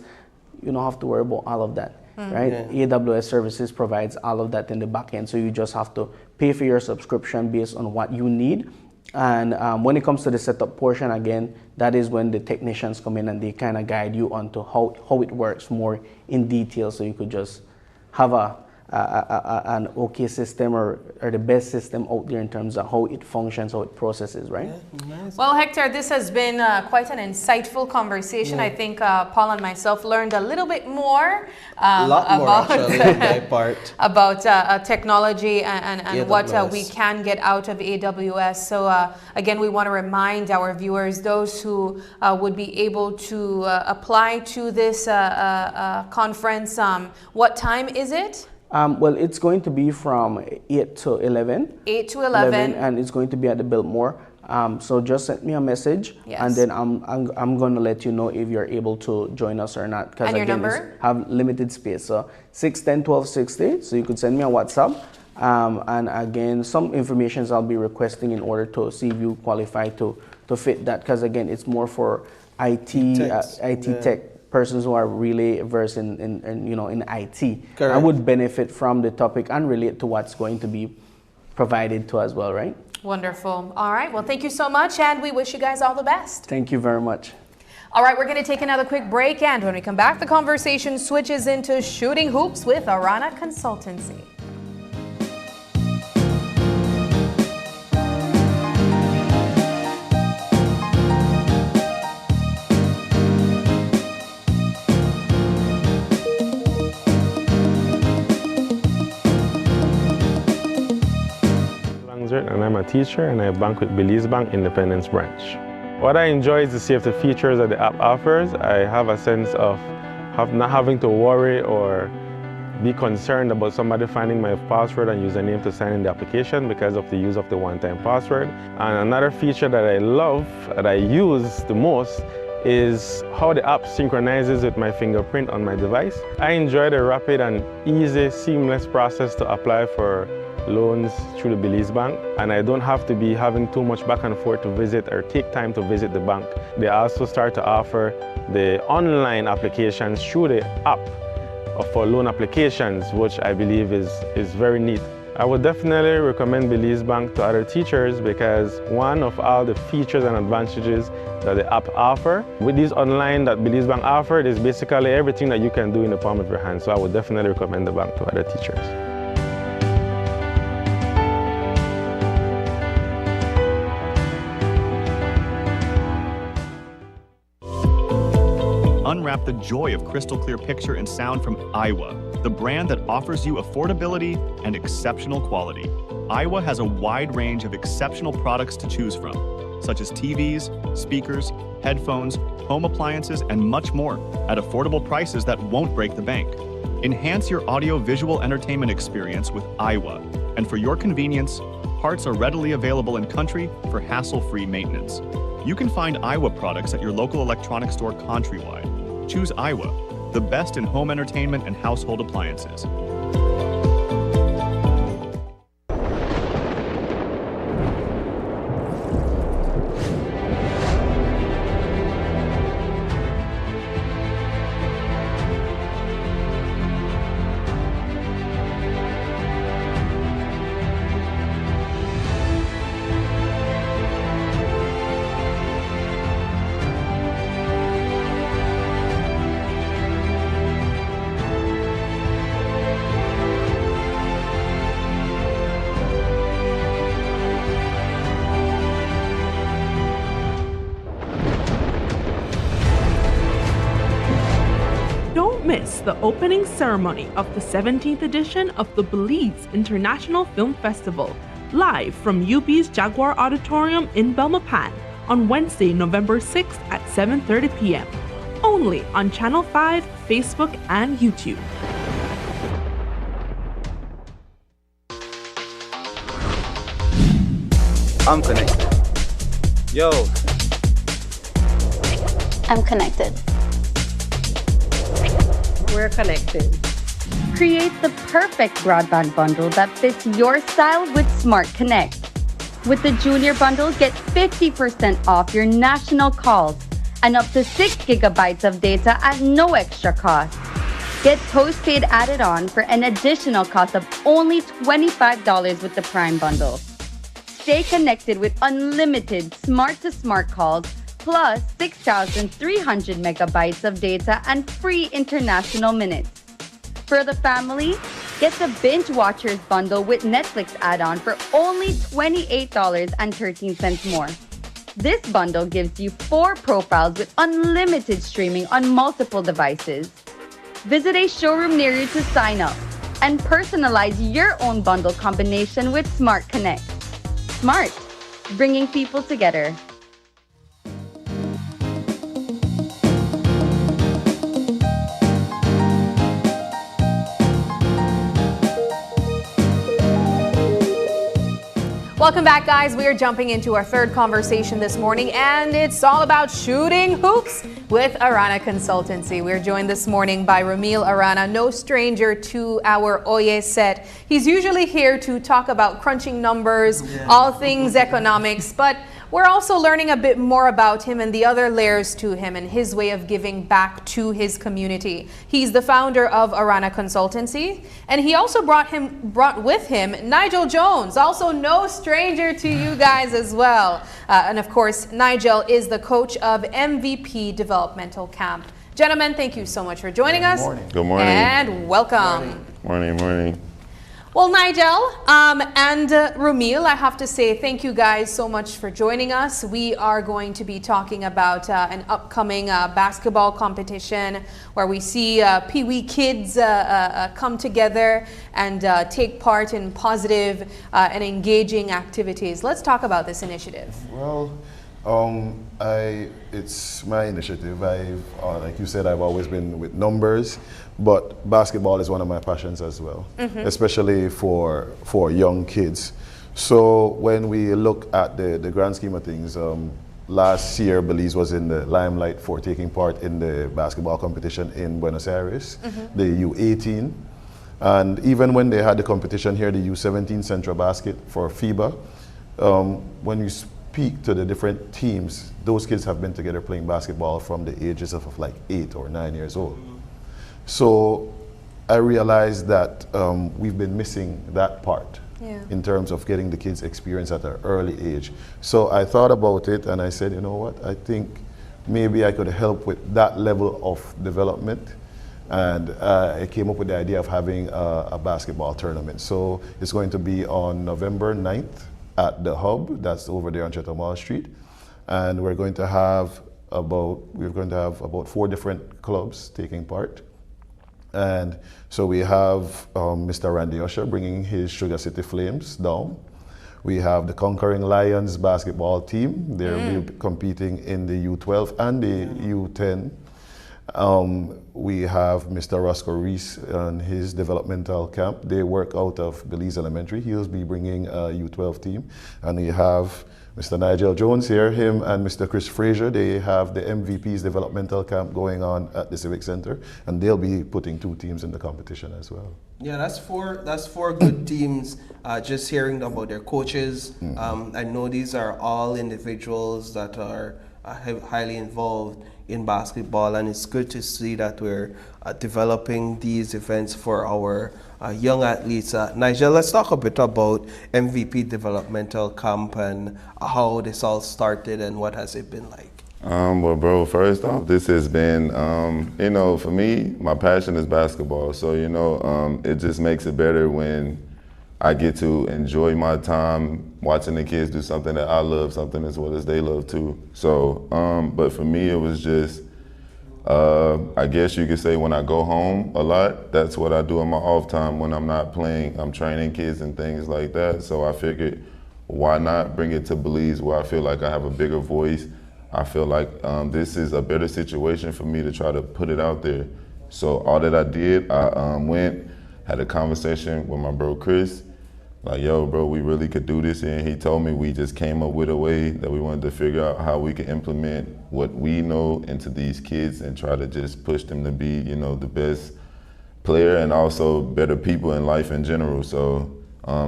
Speaker 18: You don't have to worry about all of that, right? AWS services provides all of that in the back end, so you just have to pay for your subscription based on what you need. And when it comes to the setup portion, again, that is when the technicians come in and they kind of guide you onto how it works more in detail, so you could just have an okay system or the best system out there in terms of how it functions, how it processes, right?
Speaker 3: Yeah, nice.
Speaker 2: Well, Hector, this has been quite an insightful conversation. I think Paul and myself learned a little bit more
Speaker 3: about my part.
Speaker 2: about technology and what we can get out of AWS. So again, we want to remind our viewers, those who would be able to apply to this conference, what time is it?
Speaker 18: Well, it's going to be from 8 to 11.
Speaker 2: 8 to 11.
Speaker 18: And it's going to be at the Biltmore. So just send me a message,
Speaker 2: Yes.
Speaker 18: and then I'm going to let you know if you're able to join us or not. Because
Speaker 2: And your
Speaker 18: again,
Speaker 2: number?
Speaker 18: it's have limited space. So 610-1260. So you could send me a WhatsApp. And again, some information I'll be requesting in order to see if you qualify to fit that. Because again, it's more for IT tech persons who are really versed in IT.
Speaker 3: Correct.
Speaker 18: I would benefit from the topic and relate to what's going to be provided to as well, right?
Speaker 2: Wonderful. All right. Well, thank you so much, and we wish you guys all the best.
Speaker 18: Thank you very much.
Speaker 2: All right, we're going to take another quick break, and when we come back, the conversation switches into shooting hoops with Arana Consultancy.
Speaker 19: And I'm a teacher, and I bank with Belize Bank Independence Branch. What I enjoy is the safety features that the app offers. I have a sense of not having to worry or be concerned about somebody finding my password and username to sign in the application because of the use of the one-time password. And another feature that I love, that I use the most, is how the app synchronizes with my fingerprint on my device. I enjoy the rapid and easy, seamless process to apply for loans through the Belize Bank, and I don't have to be having too much back and forth to visit or take time to visit the bank. They also start to offer the online applications through the app for loan applications, which I believe is very neat. I would definitely recommend Belize Bank to other teachers because one of all the features and advantages that the app offer with these online that Belize Bank offered is basically everything that you can do in the palm of your hand. So I would definitely recommend the bank to other teachers.
Speaker 20: Unwrap the joy of crystal clear picture and sound from Aiwa, the brand that offers you affordability and exceptional quality. Aiwa has a wide range of exceptional products to choose from, such as TVs, speakers, headphones, home appliances, and much more at affordable prices that won't break the bank. Enhance your audio-visual entertainment experience with Aiwa, and for your convenience, parts are readily available in country for hassle-free maintenance. You can find Aiwa products at your local electronics store countrywide. Choose Aiwa, the best in home entertainment and household appliances.
Speaker 9: Miss the opening ceremony of the 17th edition of the Belize International Film Festival, live from UB's Jaguar Auditorium in Belmopan on Wednesday, November 6th at 7:30 p.m. Only on Channel 5, Facebook, and YouTube.
Speaker 11: I'm connected. Yo.
Speaker 12: I'm connected.
Speaker 13: We're connected.
Speaker 12: Create the perfect broadband bundle that fits your style with Smart Connect. With the Junior Bundle, get 50% off your national calls and up to 6 gigabytes of data at no extra cost. Get postpaid added on for an additional cost of only $25 with the Prime bundle. Stay connected with unlimited smart-to-smart calls plus 6,300 megabytes of data and free international minutes. For the family, get the Binge Watchers bundle with Netflix add-on for only $28.13 more. This bundle gives you 4 profiles with unlimited streaming on multiple devices. Visit a showroom near you to sign up and personalize your own bundle combination with Smart Connect. Smart, bringing people together.
Speaker 2: Welcome back, guys. We are jumping into our third conversation this morning, and it's all about shooting hoops with Arana Consultancy. We're joined this morning by Ramil Arana, no stranger to our Oye set. He's usually here to talk about crunching numbers, all things economics, but we're also learning a bit more about him and the other layers to him and his way of giving back to his community. He's the founder of Arana Consultancy, and he also brought with him Nigel Jones, also no stranger to you guys as well. And of course, Nigel is the coach of MVP Developmental Camp. Gentlemen, thank you so much for joining us.
Speaker 5: Good morning.
Speaker 2: And welcome.
Speaker 5: Morning.
Speaker 2: Well, Nigel and Ramil, I have to say thank you guys so much for joining us. We are going to be talking about an upcoming basketball competition where we see Pee Wee kids come together and take part in positive and engaging activities. Let's talk about this initiative.
Speaker 21: Well, it's my initiative. Like you said, I've always been with numbers, but basketball is one of my passions as well, especially for young kids. So when we look at the grand scheme of things, last year Belize was in the limelight for taking part in the basketball competition in Buenos Aires, the U18. And even when they had the competition here, the U17 Central Basket for FIBA, when you speak to the different teams, those kids have been together playing basketball from the ages of like 8 or 9 years old. So I realized that we've been missing that part in terms of getting the kids experience at an early age. So I thought about it and I said, you know what, I think maybe I could help with that level of development. And I came up with the idea of having a basketball tournament. So it's going to be on November 9th at the Hub, that's over there on Chatham Hall Street. And we're going to have about 4 different clubs taking part. And so we have Mr. Randy Usher bringing his Sugar City Flames down. We have the Conquering Lions basketball team. They're competing in the U12 and the U10. We have Mr. Roscoe Reese and his developmental camp. They work out of Belize Elementary. He'll be bringing a U12 team. And we have Mr. Nigel Jones here, him and Mr. Chris Frazier. They have the MVP's developmental camp going on at the Civic Center, and they'll be putting 2 teams in the competition as well.
Speaker 3: Yeah, that's four good teams. Just hearing about their coaches, I know these are all individuals that are highly involved in basketball, and it's good to see that we're developing these events for our young athletes. Nigel, let's talk a bit about MVP Developmental Camp and how this all started and what has it been like.
Speaker 5: Well, bro, first off, this has been, for me, my passion is basketball. So, it just makes it better when I get to enjoy my time watching the kids do something that I love, something as well as they love too. So, but for me, it was just, I guess you could say when I go home a lot, that's what I do in my off time when I'm not playing. I'm training kids and things like that. So I figured, why not bring it to Belize where I feel like I have a bigger voice. I feel like this is a better situation for me to try to put it out there. So all that I did, I went, had a conversation with my bro Chris, like, yo, bro, we really could do this. And he told me we just came up with a way that we wanted to figure out how we could implement what we know into these kids and try to just push them to be, the best player and also better people in life in general. So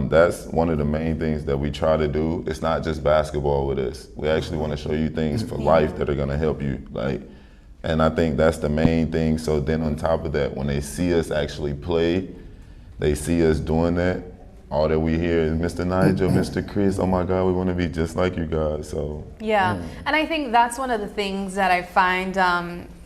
Speaker 5: that's one of the main things that we try to do. It's not just basketball with us. We actually want to show you things for life that are going to help you. Like,
Speaker 1: And I think that's the main thing. So then on top of that, when they see us actually play, they see us doing that, all that we hear is Mr. Nigel, Mr. Chris, oh my God, we want to be just like you guys. So
Speaker 2: yeah, and I think that's one of the things that I find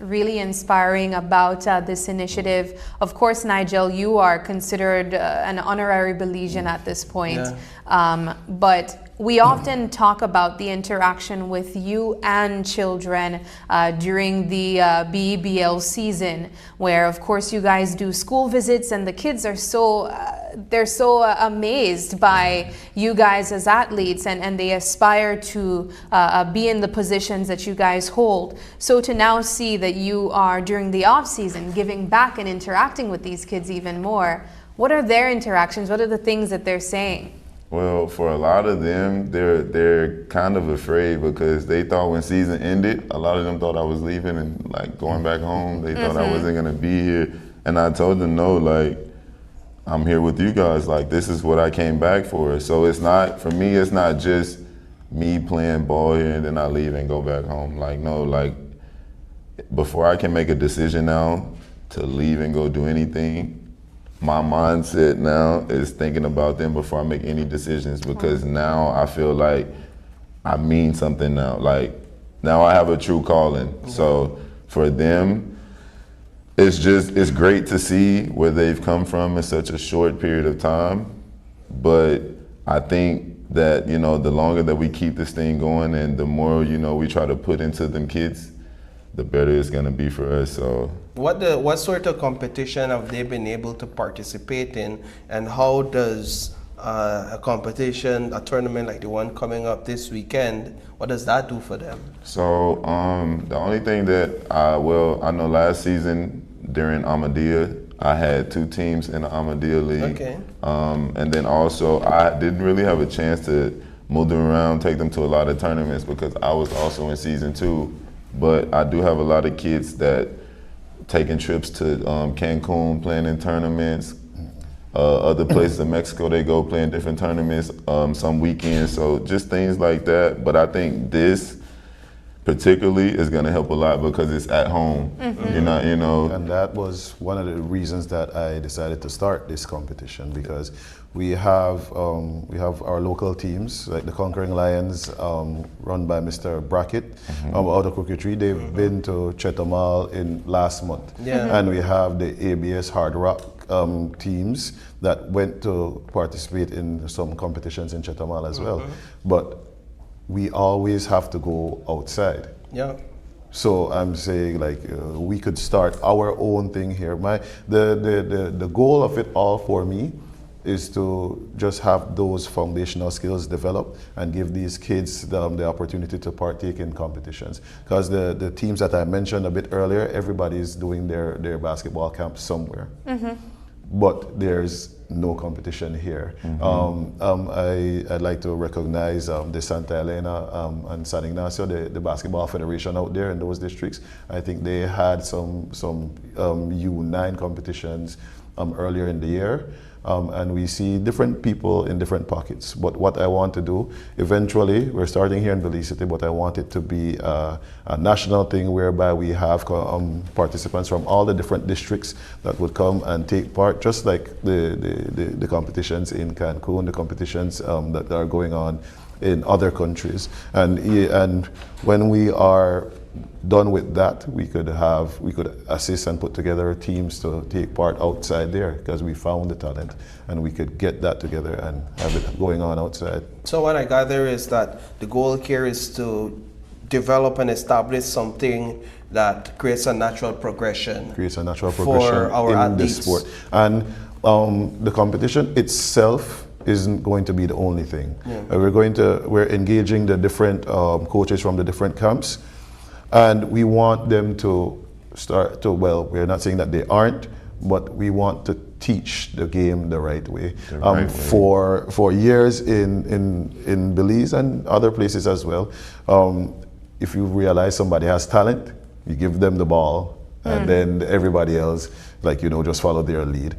Speaker 2: really inspiring about this initiative. Of course, Nigel, you are considered an honorary Belizean at this point, but we often talk about the interaction with you and children during the BEBL season, where of course you guys do school visits and the kids are they're so amazed by you guys as athletes, and they aspire to be in the positions that you guys hold. So to now see that you are during the off season giving back and interacting with these kids even more, what are their interactions? What are the things that they're saying?
Speaker 1: Well, for a lot of them, they're kind of afraid because they thought when season ended, a lot of them thought I was leaving and like going back home. They thought I wasn't gonna be here. And I told them, no, like, I'm here with you guys. Like, this is what I came back for. So it's not, for me, it's not just me playing ball here and then I leave and go back home. Like, no, like, before I can make a decision now to leave and go do anything, my mindset now is thinking about them before I make any decisions, because now I feel like I mean something now. Like, now I have a true calling. So for them, it's great to see where they've come from in such a short period of time. But I think that, you know, the longer that we keep this thing going and the more, you know, we try to put into them kids, the better it's gonna be for us. So
Speaker 3: what sort of competition have they been able to participate in, and how does a competition, a tournament like the one coming up this weekend, what does that do for them?
Speaker 1: So the only thing that I know last season during Ahmadiyya, I had 2 teams in the Ahmadiyya League.
Speaker 3: Okay.
Speaker 1: And then also I didn't really have a chance to move them around, take them to a lot of tournaments because I was also in season 2. But I do have a lot of kids that taking trips to Cancun, playing in tournaments, other places in Mexico, they go playing different tournaments, some weekends, so just things like that. But I think this particularly is going to help a lot because it's at home. You know. And
Speaker 21: that was one of the reasons that I decided to start this competition, because we have our local teams like the Conquering Lions, run by Mr. Brackett out of Crooked Tree. They've been to Chetamal in last month, and we have the ABS Hard Rock teams that went to participate in some competitions in Chetamal as well. But we always have to go outside.
Speaker 3: Yeah.
Speaker 21: So I'm saying, like, we could start our own thing here. The goal of it all for me is to just have those foundational skills developed and give these kids the opportunity to partake in competitions. Because the teams that I mentioned a bit earlier, everybody's doing their basketball camp somewhere. But there's no competition here. I'd like to recognize the Santa Elena and San Ignacio, the basketball federation out there in those districts. I think they had some U9 competitions earlier in the year. And we see different people in different pockets. But what I want to do, eventually, we're starting here in Belize City, but I want it to be a national thing whereby we have participants from all the different districts that would come and take part, just like the competitions in Cancun, the competitions that are going on in other countries. And when we are done with that, we could assist and put together teams to take part outside there, because we found the talent and we could get that together and have it going on outside.
Speaker 3: So what I gather is that the goal here is to develop and establish something that creates a natural progression.
Speaker 21: For
Speaker 3: our
Speaker 21: in
Speaker 3: athletes.
Speaker 21: the sport. And the competition itself isn't going to be the only thing. We're engaging the different coaches from the different camps. And we want them to we're not saying that they aren't, but we want to teach the game the right way. For years in Belize and other places as well, if you realize somebody has talent, you give them the ball, and then everybody else, just follow their lead.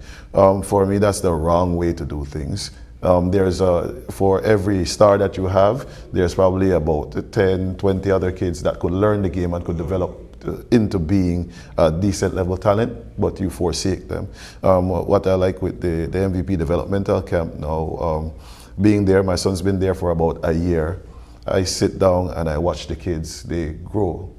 Speaker 21: For me, that's the wrong way to do things. For every star that you have, there's probably about 10, 20 other kids that could learn the game and could develop into being a decent level talent, but you forsake them. What I like with the MVP developmental camp now, being there, my son's been there for about a year. I sit down and I watch the kids, they grow.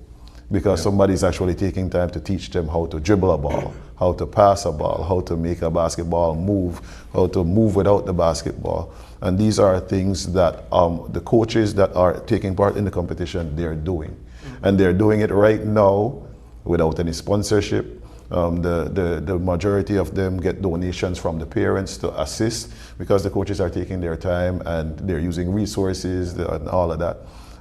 Speaker 21: Because somebody's actually taking time to teach them how to dribble a ball, how to pass a ball, how to make a basketball move, how to move without the basketball. And these are things that the coaches that are taking part in the competition, they're doing. And they're doing it right now without any sponsorship. The majority of them get donations from the parents to assist because the coaches are taking their time and they're using resources and all of that.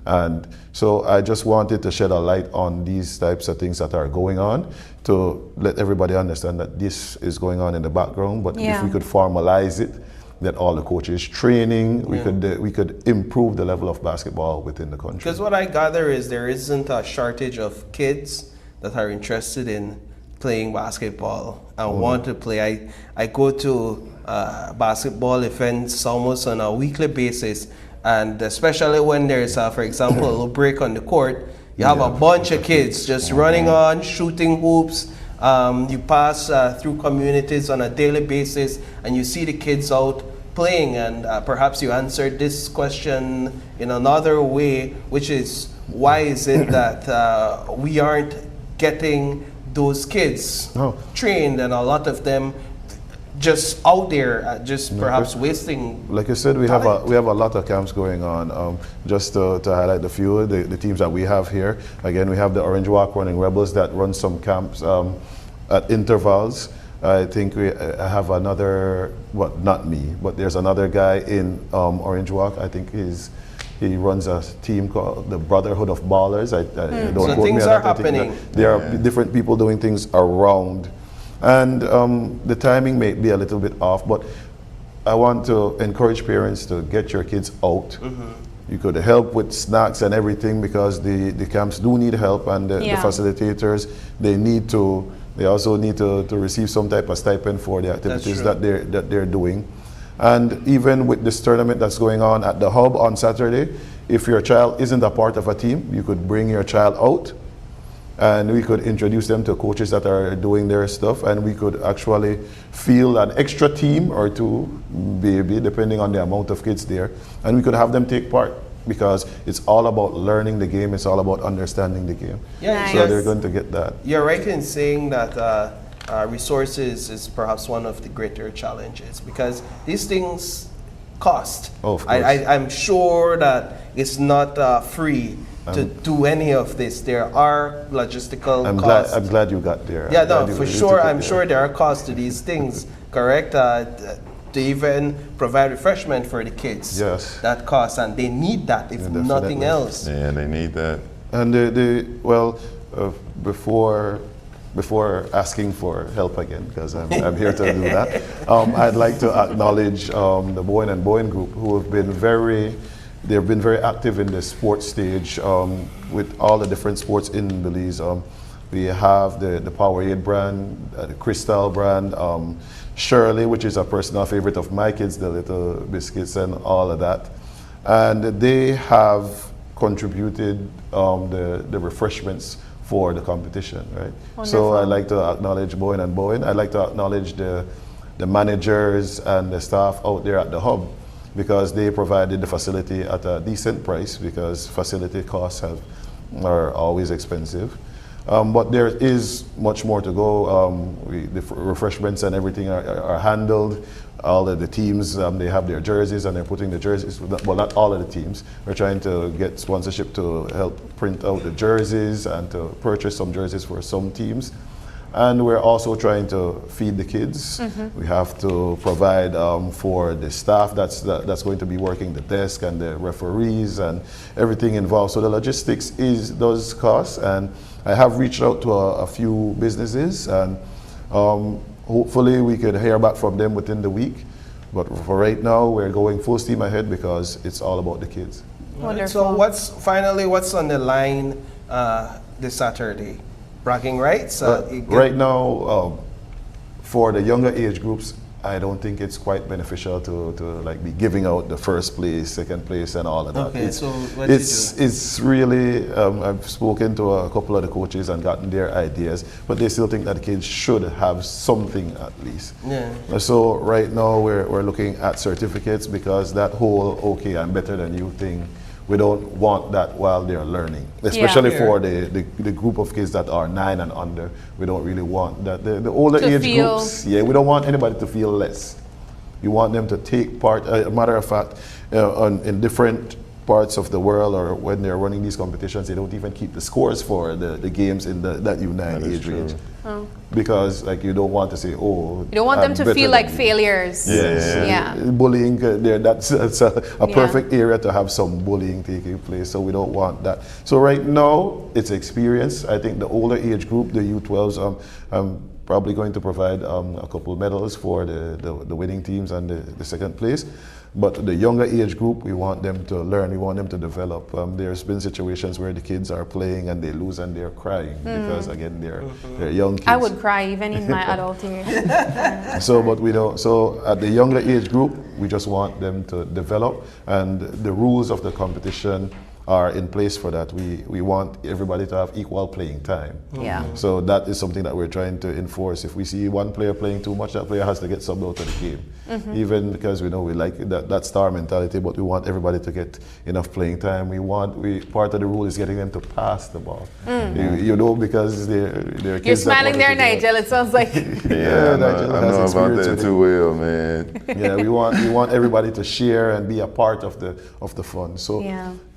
Speaker 21: And so I just wanted to shed a light on these types of things that are going on to let everybody understand that this is going on in the background, but if we could formalize it, that all the coaches training, we could improve the level of basketball within the country.
Speaker 3: Because what I gather is there isn't a shortage of kids that are interested in playing basketball and want to play. I go to basketball events almost on a weekly basis, and especially when there's, for example, a little break on the court, you have a bunch of kids just running on, shooting hoops. You pass through communities on a daily basis and you see the kids out playing, and perhaps you answered this question in another way, which is, why is it that we aren't getting those kids trained, and a lot of them just out there, just perhaps wasting.
Speaker 21: Like I said, we have a lot of camps going on. Just to highlight a few of the teams that we have here. Again, we have the Orange Walk Running Rebels that run some camps at intervals. I think we have another, not me, but there's another guy in Orange Walk. I think he runs a team called the Brotherhood of Ballers. Don't
Speaker 3: so
Speaker 21: quote
Speaker 3: things
Speaker 21: me
Speaker 3: are
Speaker 21: on that.
Speaker 3: happening.
Speaker 21: There are different people doing things around. And the timing may be a little bit off, but I want to encourage parents to get your kids out. You could help with snacks and everything, because the camps do need help, and the facilitators, they also need to receive some type of stipend for the activities that they're doing. And even with this tournament that's going on at the Hub on Saturday, if your child isn't a part of a team, you could bring your child out and we could introduce them to coaches that are doing their stuff, and we could actually field an extra team or two, maybe, depending on the amount of kids there, and we could have them take part, because it's all about learning the game, it's all about understanding the game. So they're going to get that.
Speaker 3: You're right in saying that resources is perhaps one of the greater challenges, because these things cost.
Speaker 21: Oh, of course.
Speaker 3: I'm sure that it's not free to do any of this. There are logistical costs.
Speaker 21: I'm glad you got there.
Speaker 3: Yeah, no, for sure. I'm sure there are costs to these things, correct? To even provide refreshment for the kids.
Speaker 21: Yes.
Speaker 3: That costs, and they need that, if nothing else.
Speaker 1: Yeah, they need that.
Speaker 21: And before asking for help again, because I'm here to do that, I'd like to acknowledge the Bowen and Bowen group, who have been they've been very active in the sports stage with all the different sports in Belize. We have the Powerade brand, the Crystal brand, Shirley, which is a personal favorite of my kids, the little biscuits and all of that. And they have contributed the refreshments for the competition, right? Wonderful. So I'd like to acknowledge Bowen and Bowen. I'd like to acknowledge the managers and the staff out there at the Hub, because they provided the facility at a decent price, because facility costs are always expensive. But there is much more to go. The refreshments and everything are handled. All of the teams, they have their jerseys, and they're putting the jerseys, well, not all of the teams. We're trying to get sponsorship to help print out the jerseys and to purchase some jerseys for some teams. And we're also trying to feed the kids. We have to provide for the staff that's going to be working the desk, and the referees and everything involved. So the logistics does cost, and I have reached out to a few businesses, and hopefully we could hear back from them within the week. But for right now, we're going full steam ahead, because it's all about the kids.
Speaker 3: Wonderful. So what's on the line this Saturday? Bragging rights?
Speaker 21: Right now, for the younger age groups, I don't think it's quite beneficial to like be giving out the first place, second place, and all of that.
Speaker 3: Okay, so what
Speaker 21: it's really I've spoken to a couple of the coaches and gotten their ideas, but they still think that the kids should have something at least.
Speaker 3: Yeah.
Speaker 21: So right now we're looking at certificates, because that whole "okay, I'm better than you" thing, we don't want that while they're learning, especially for the group of kids that are 9 and under. We don't really want that. The older age groups, we don't want anybody to feel less. You want them to take part. A matter of fact, in different parts of the world, or when they're running these competitions, they don't even keep the scores for the games in that U9 age range.
Speaker 2: Oh.
Speaker 21: Because like you don't want to say, oh,
Speaker 2: You don't want them to feel like failures.
Speaker 21: Yes. Bullying, that's a perfect area to have some bullying taking place, so we don't want that. So right now, it's experience. I think the older age group, the U12s, I'm probably going to provide a couple medals for the winning teams and the second place. But the younger age group, we want them to learn, we want them to develop. There's been situations where the kids are playing and they lose and they're crying because, again, they're young kids.
Speaker 2: I would cry even in my adult years.
Speaker 21: But we don't. So at the younger age group, we just want them to develop, and the rules of the competition are in place for that. We want everybody to have equal playing time.
Speaker 2: Yeah.
Speaker 21: So that is something that we're trying to enforce. If we see one player playing too much, that player has to get subbed out of the game. Even because we know we like that star mentality, but we want everybody to get enough playing time. Part of the rule is getting them to pass the ball. You know, because they're kids.
Speaker 2: You're smiling there, Nigel. It sounds like.
Speaker 21: Yeah,
Speaker 1: I know about that too well, man.
Speaker 21: Yeah, we want everybody to share and be a part of the fun. So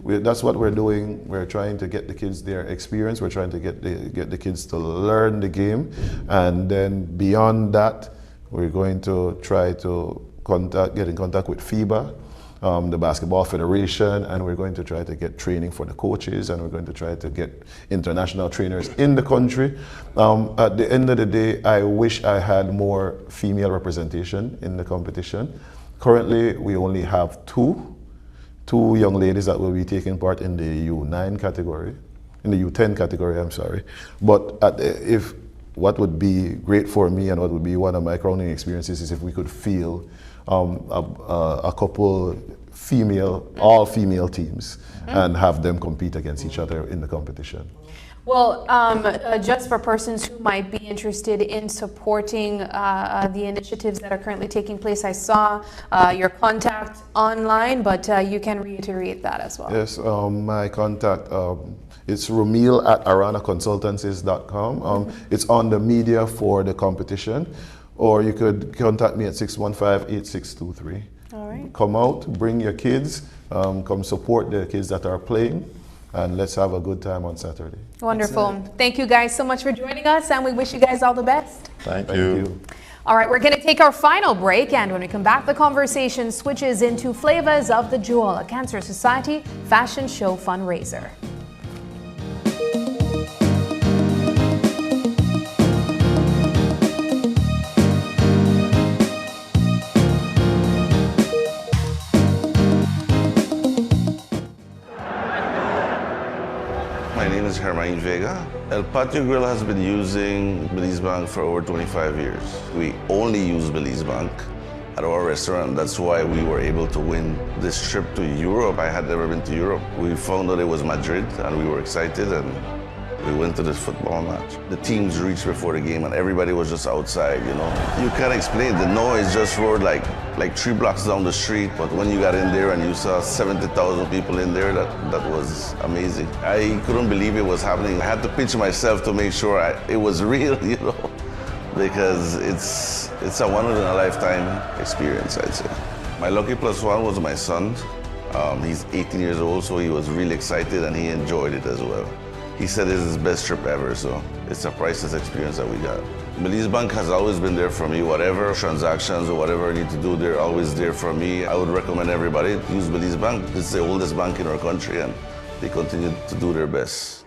Speaker 21: that's what we're doing. We're trying to get the kids their experience. We're trying to get the kids to learn the game, and then beyond that, we're going to try to get in contact with FIBA, the Basketball Federation, and we're going to try to get training for the coaches, and we're going to try to get international trainers in the country. At the end of the day, I wish I had more female representation in the competition. Currently, we only have two young ladies that will be taking part in the U9 category, in the U10 category, I'm sorry. But what would be great for me and what would be one of my crowning experiences is if we could field a couple all-female teams and have them compete against each other in the competition.
Speaker 2: Well, just for persons who might be interested in supporting the initiatives that are currently taking place, I saw your contact online, but you can reiterate that as well.
Speaker 21: Yes, my contact, it's romil@aranaconsultancies.com. It's on the media for the competition, or you could contact me at 615-8623.
Speaker 2: All right.
Speaker 21: Come out, bring your kids, come support the kids that are playing, and let's have a good time on Saturday.
Speaker 2: Wonderful. Thank you guys so much for joining us, and we wish you guys all the best.
Speaker 21: Thank you.
Speaker 2: All right, we're going to take our final break, and when we come back, the conversation switches into Flavors of the Jewel, a Cancer Society fashion show fundraiser.
Speaker 5: My name is Hermine Vega. El Patio Grill has been using Belize Bank for over 25 years. We only use Belize Bank at our restaurant. That's why we were able to win this trip to Europe. I had never been to Europe. We found out it was Madrid, and we were excited, and we went to this football match. The teams reached before the game, and everybody was just outside, you know. You can't explain it. The noise just roared like 3 blocks down the street, but when you got in there and you saw 70,000 people in there, that was amazing. I couldn't believe it was happening. I had to pinch myself to make sure it was real, you know, because it's a one-in-a-lifetime experience, I'd say. My lucky plus one was my son. He's 18 years old, so he was really excited and he enjoyed it as well. He said it's his best trip ever, so it's a priceless experience that we got. Belize Bank has always been there for me. Whatever transactions or whatever I need to do, they're always there for me. I would recommend everybody to use Belize Bank. It's the oldest bank in our country, and they continue to do their best.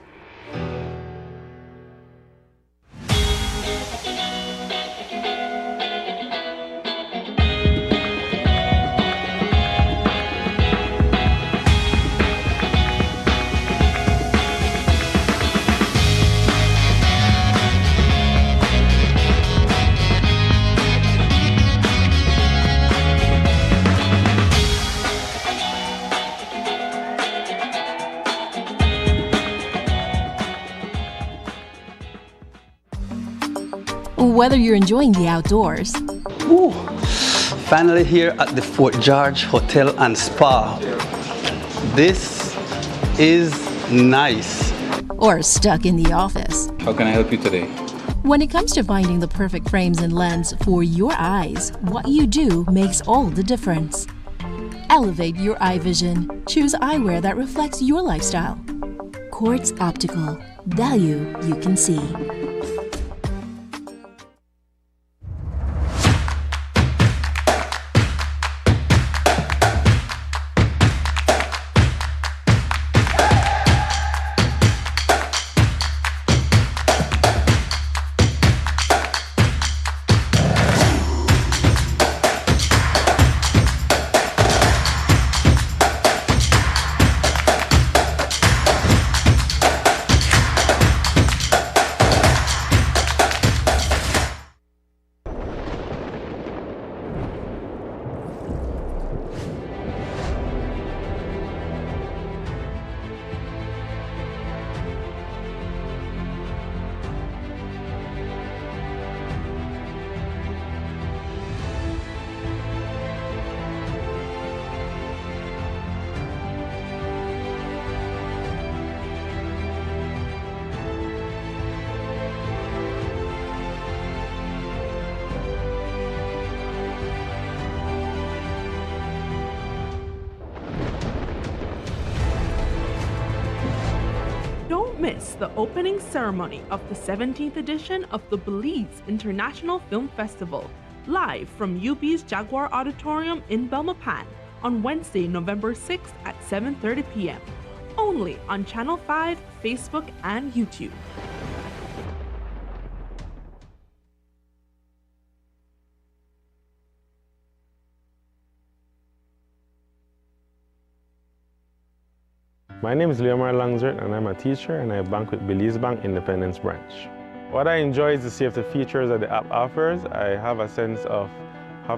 Speaker 6: Whether you're enjoying the outdoors,
Speaker 7: Finally here at the Fort George Hotel and Spa. This is nice.
Speaker 6: or stuck in the office,
Speaker 11: How can I help you today?
Speaker 6: when it comes to finding the perfect frames and lens for your eyes, what you do makes all the difference. Elevate your eye vision. Choose eyewear that reflects your lifestyle. Quartz Optical. Value you can see.
Speaker 9: Don't miss the opening ceremony of the 17th edition of the Belize International Film Festival, live from UB's Jaguar Auditorium in Belmopan on Wednesday, November 6th at 7:30 p.m. Only on Channel 5, Facebook, and YouTube.
Speaker 19: My name is Leomar Langsert and I'm a teacher and I bank with Belize Bank Independence Branch. What I enjoy is the safety features that the app offers. I have a sense of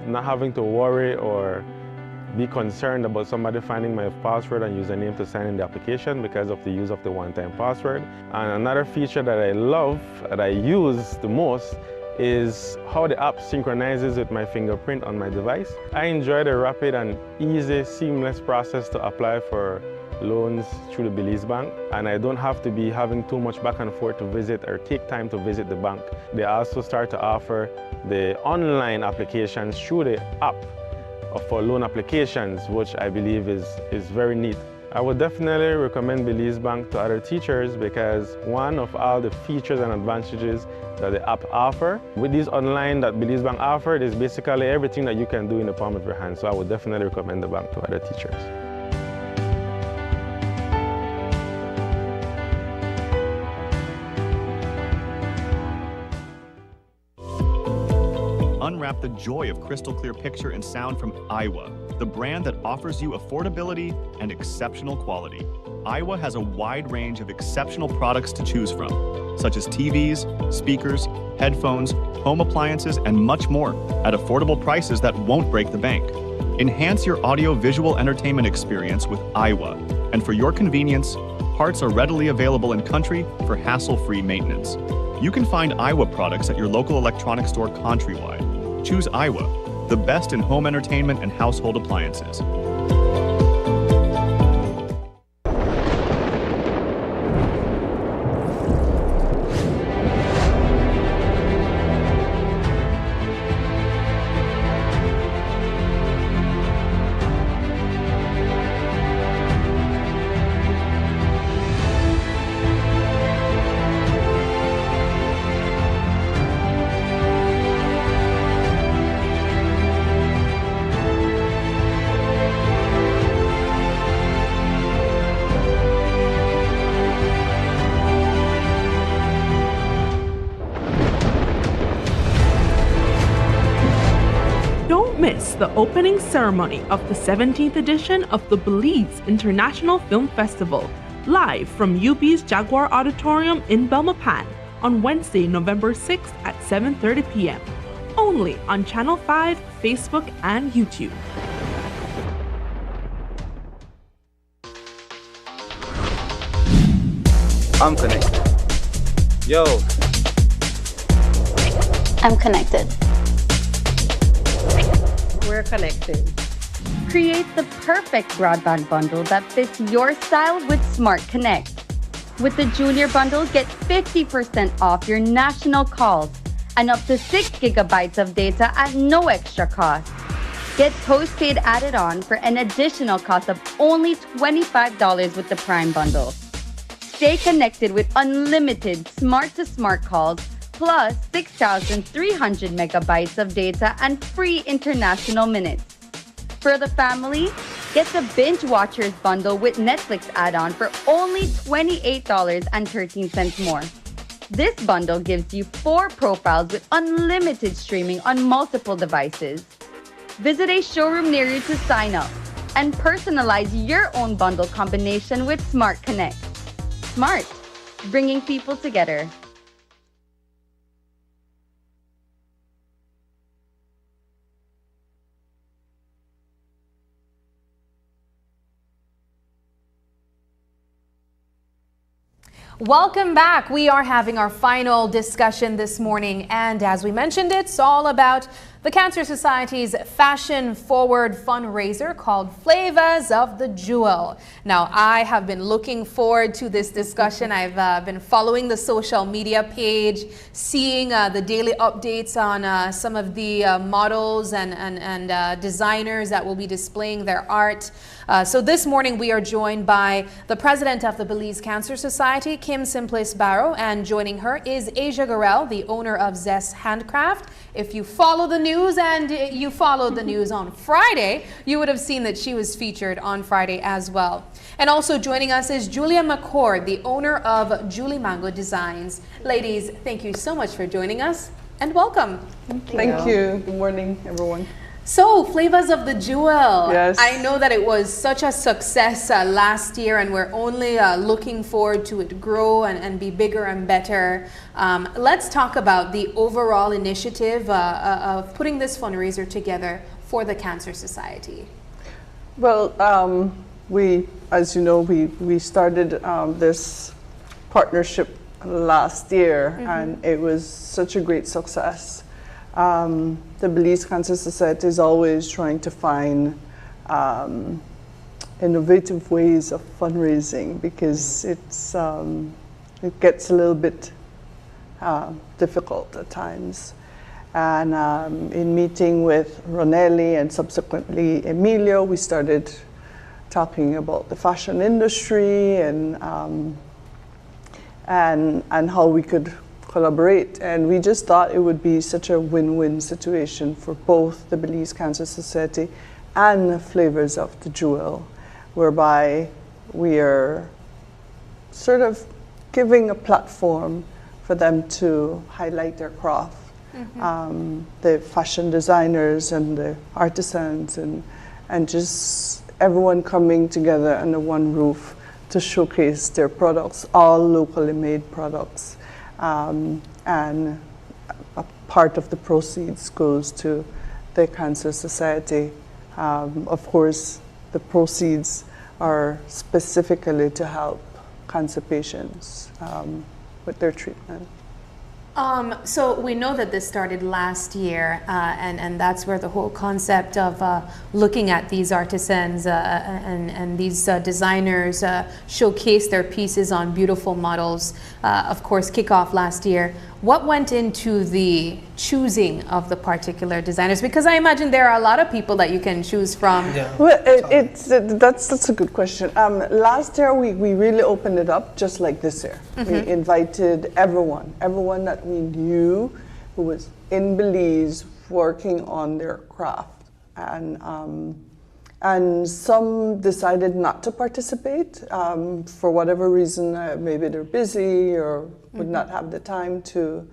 Speaker 19: not having to worry or be concerned about somebody finding my password and username to sign in the application because of the use of the one-time password. And another feature that I love, that I use the most, is how the app synchronizes with my fingerprint on my device. I enjoy the rapid and easy, seamless process to apply for loans through the Belize Bank, and I don't have to be having too much back and forth to visit or take time to visit the bank. They also start to offer the online applications through the app for loan applications, which I believe is very neat. I would definitely recommend Belize Bank to other teachers because one of all the features and advantages that the app offer, with these online that Belize Bank offered, is basically everything that you can do in the palm of your hand. So I would definitely recommend the bank to other teachers.
Speaker 20: Unwrap the joy of crystal clear picture and sound from Iowa, the brand that offers you affordability and exceptional quality. Iowa has a wide range of exceptional products to choose from, such as TVs, speakers, headphones, home appliances, and much more at affordable prices that won't break the bank. Enhance your audio-visual entertainment experience with Iowa, and for your convenience, parts are readily available in country for hassle-free maintenance. You can find Iowa products at your local electronics store countrywide. Choose Iowa, the best in home entertainment and household appliances.
Speaker 9: Miss the opening ceremony of the 17th edition of the Belize International Film Festival, live from UB's Jaguar Auditorium in Belmopan on Wednesday, November 6th at 7:30 p.m. Only on Channel 5, Facebook, and YouTube.
Speaker 11: I'm connected. Yo.
Speaker 12: I'm connected.
Speaker 13: We're connected.
Speaker 12: Create the perfect broadband bundle that fits your style with Smart Connect. With the Junior Bundle, get 50% off your national calls and up to 6 gigabytes of data at no extra cost. Get postpaid added on for an additional cost of only $25 with the Prime Bundle. Stay connected with unlimited smart-to-smart calls plus 6,300 megabytes of data and free international minutes. For the family, get the Binge Watchers bundle with Netflix add-on for only $28.13 more. This bundle gives you 4 profiles with unlimited streaming on multiple devices. Visit a showroom near you to sign up and personalize your own bundle combination with Smart Connect. Smart, bringing people together.
Speaker 2: Welcome back. We are having our final discussion this morning, and as we mentioned, it's all about the Cancer Society's fashion-forward fundraiser called Flavors of the Jewel. Now, I have been looking forward to this discussion. I've been following the social media page, seeing the daily updates on some of the models and designers that will be displaying their art. So this morning we are joined by the president of the Belize Cancer Society, Kim Simplice Barrow, and joining her is Asia Gorel, the owner of Zest Handcraft. If you follow the news and you followed the news on Friday, you would have seen that she was featured on Friday as well. And also joining us is Julia McCord, the owner of Julie Mango Designs. Ladies, thank you so much for joining us and welcome.
Speaker 4: Thank you. Good morning, everyone.
Speaker 2: So, Flavors of the Jewel.
Speaker 4: Yes.
Speaker 2: I know that it was such a success last year, and we're only looking forward to it grow and be bigger and better. Let's talk about the overall initiative of putting this fundraiser together for the Cancer Society.
Speaker 4: Well, as you know, we started this partnership last year, and it was such a great success. The Belize Cancer Society is always trying to find innovative ways of fundraising because it gets a little bit difficult at times. And in meeting with Ronelli and subsequently Emilio, we started talking about the fashion industry and how we could collaborate, and we just thought it would be such a win-win situation for both the Belize Cancer Society and Flavors of the Jewel, whereby we are sort of giving a platform for them to highlight their craft. The fashion designers and the artisans and just everyone coming together under one roof to showcase their products, all locally made products. And a part of the proceeds goes to the Cancer Society. Of course, the proceeds are specifically to help cancer patients with their treatment.
Speaker 2: So we know that this started last year, and that's where the whole concept of looking at these artisans and these designers showcase their pieces on beautiful models, of course, kick off last year. What went into the choosing of the particular designers? Because I imagine there are a lot of people that you can choose from.
Speaker 4: Yeah. Well, that's a good question. Last year we really opened it up just like this year. We invited everyone that we knew who was in Belize working on their craft, and some decided not to participate for whatever reason. Maybe they're busy or would not have the time to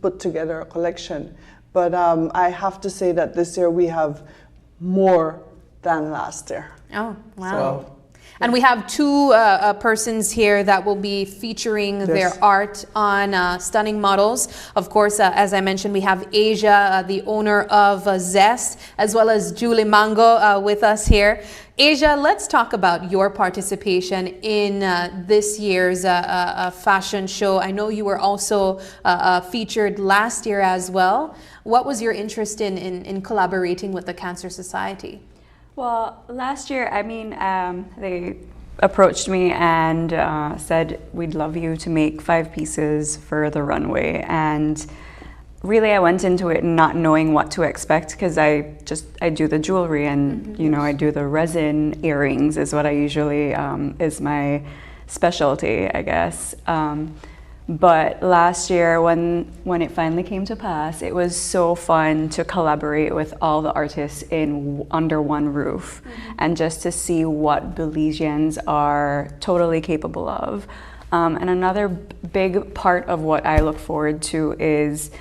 Speaker 4: put together a collection. But I have to say that this year we have more than last year.
Speaker 2: Oh, wow. And we have two persons here that will be featuring their art on stunning models. Of course, as I mentioned, we have Asia, the owner of Zest, as well as Julie Mango with us here. Asia, let's talk about your participation in this year's fashion show. I know you were also featured last year as well. What was your interest in collaborating with the Cancer Society?
Speaker 8: Well, last year, I mean, they approached me and said, we'd love you to make 5 pieces for the runway. And really, I went into it not knowing what to expect because I do the jewelry and, you know, I do the resin earrings is what I usually, is my specialty, I guess. But last year, when it finally came to pass, it was so fun to collaborate with all the artists under one roof, and just to see what Belizeans are totally capable of. And another big part of what I look forward to is,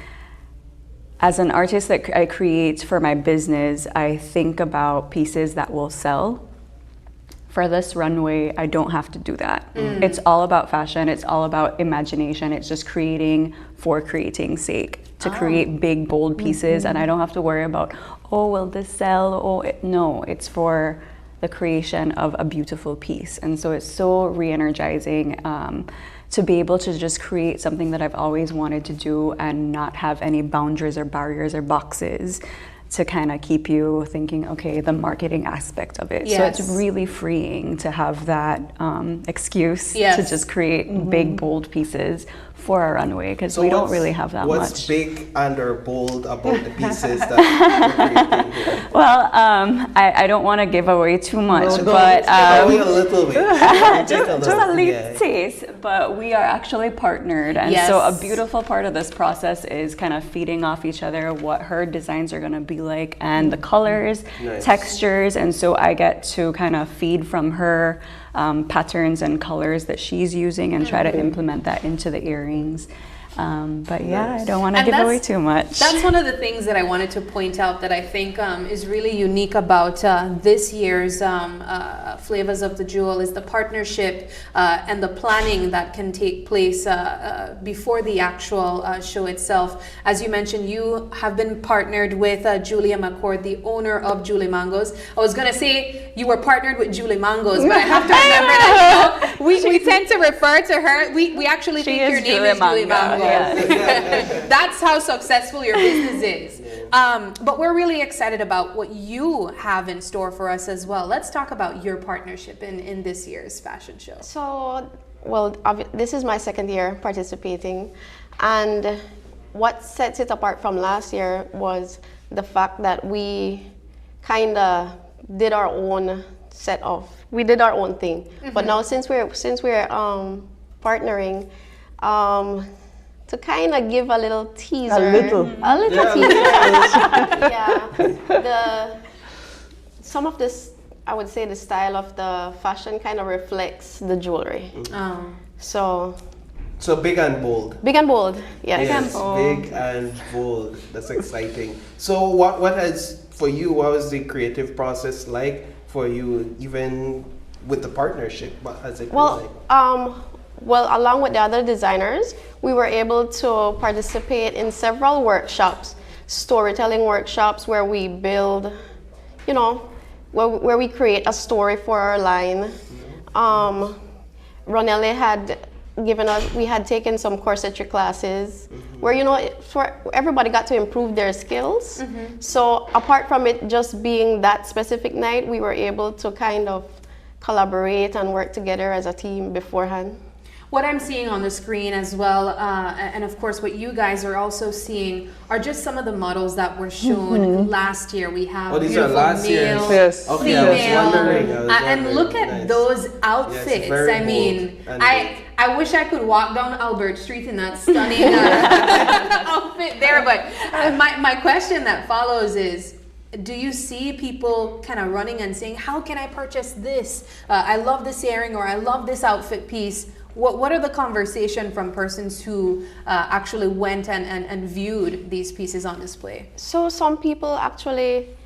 Speaker 8: as an artist that I create for my business, I think about pieces that will sell. For this runway, I don't have to do that. It's all about fashion, it's all about imagination, it's just creating for creating's sake, to create big, bold pieces, and I don't have to worry about, oh, will this sell? No, it's for the creation of a beautiful piece. And so it's so re-energizing to be able to just create something that I've always wanted to do and not have any boundaries or barriers or boxes to kind of keep you thinking, okay, the marketing aspect of it. Yes. So it's really freeing to have that excuse to just create big, bold pieces for our runway, because we don't really have that much.
Speaker 3: What's big and or bold about the pieces that you're creating here?
Speaker 8: Well, I don't want to give away too much,
Speaker 3: but away a little bit.
Speaker 8: just a little taste. But we are actually partnered, and so a beautiful part of this process is kind of feeding off each other what her designs are going to be like, and the colors, textures, and so I get to kind of feed from her patterns and colors that she's using and try to implement that into the earrings. But yeah, I don't want to give away too much.
Speaker 2: That's one of the things that I wanted to point out that I think is really unique about this year's Flavors of the Jewel is the partnership and the planning that can take place before the actual show itself. As you mentioned, you have been partnered with Julia McCord, the owner of Julie Mangoes. I was going to say you were partnered with Julie Mangoes, but I have to remember that, you know, we tend to refer to her. We actually think your name is Julie Mangoes. Yes. That's how successful your business is. But we're really excited about what you have in store for us as well. Let's talk about your partnership in this year's fashion show.
Speaker 22: So, well, this is my second year participating, and what sets it apart from last year was the fact that we kind of did our own we did our own thing. But now since we're partnering, to kind of give a little teaser.
Speaker 4: A little
Speaker 22: teaser. Some of this, I would say the style of the fashion kind of reflects the jewelry. So
Speaker 3: big and bold.
Speaker 22: Big and bold, yes.
Speaker 3: Big and bold. That's exciting. So what has, for you, what was the creative process like for you, even with the partnership? What has it been like?
Speaker 22: Well, along with the other designers, we were able to participate in several workshops, storytelling workshops where we build, you know, where we create a story for our line. Ronelle had given us, we had taken some corsetry classes where, you know, everybody got to improve their skills. So apart from it just being that specific night, we were able to kind of collaborate and work together as a team beforehand.
Speaker 2: What I'm seeing on the screen as well, and of course what you guys are also seeing, are just some of the models that were shown last year. We have
Speaker 3: these are last year's.
Speaker 2: Female,
Speaker 3: okay, I was wondering.
Speaker 2: And look at those outfits.
Speaker 3: Yes,
Speaker 2: I mean, I wish I could walk down Albert Street in that stunning outfit there. But my question that follows is, do you see people kind of running and saying, how can I purchase this? I love this earring, or I love this outfit piece. What are the conversation from persons who actually went and viewed these pieces on display?
Speaker 22: So some people actually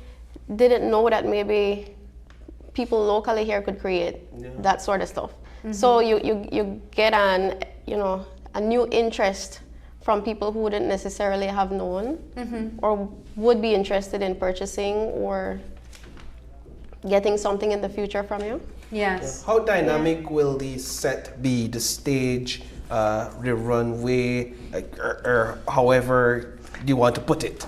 Speaker 22: didn't know that maybe people locally here could create that sort of stuff. So you get an, a new interest from people who wouldn't necessarily have known or would be interested in purchasing or getting something in the future from you.
Speaker 2: Yes.
Speaker 3: How dynamic will the set be, the stage, the runway, or however you want to put it?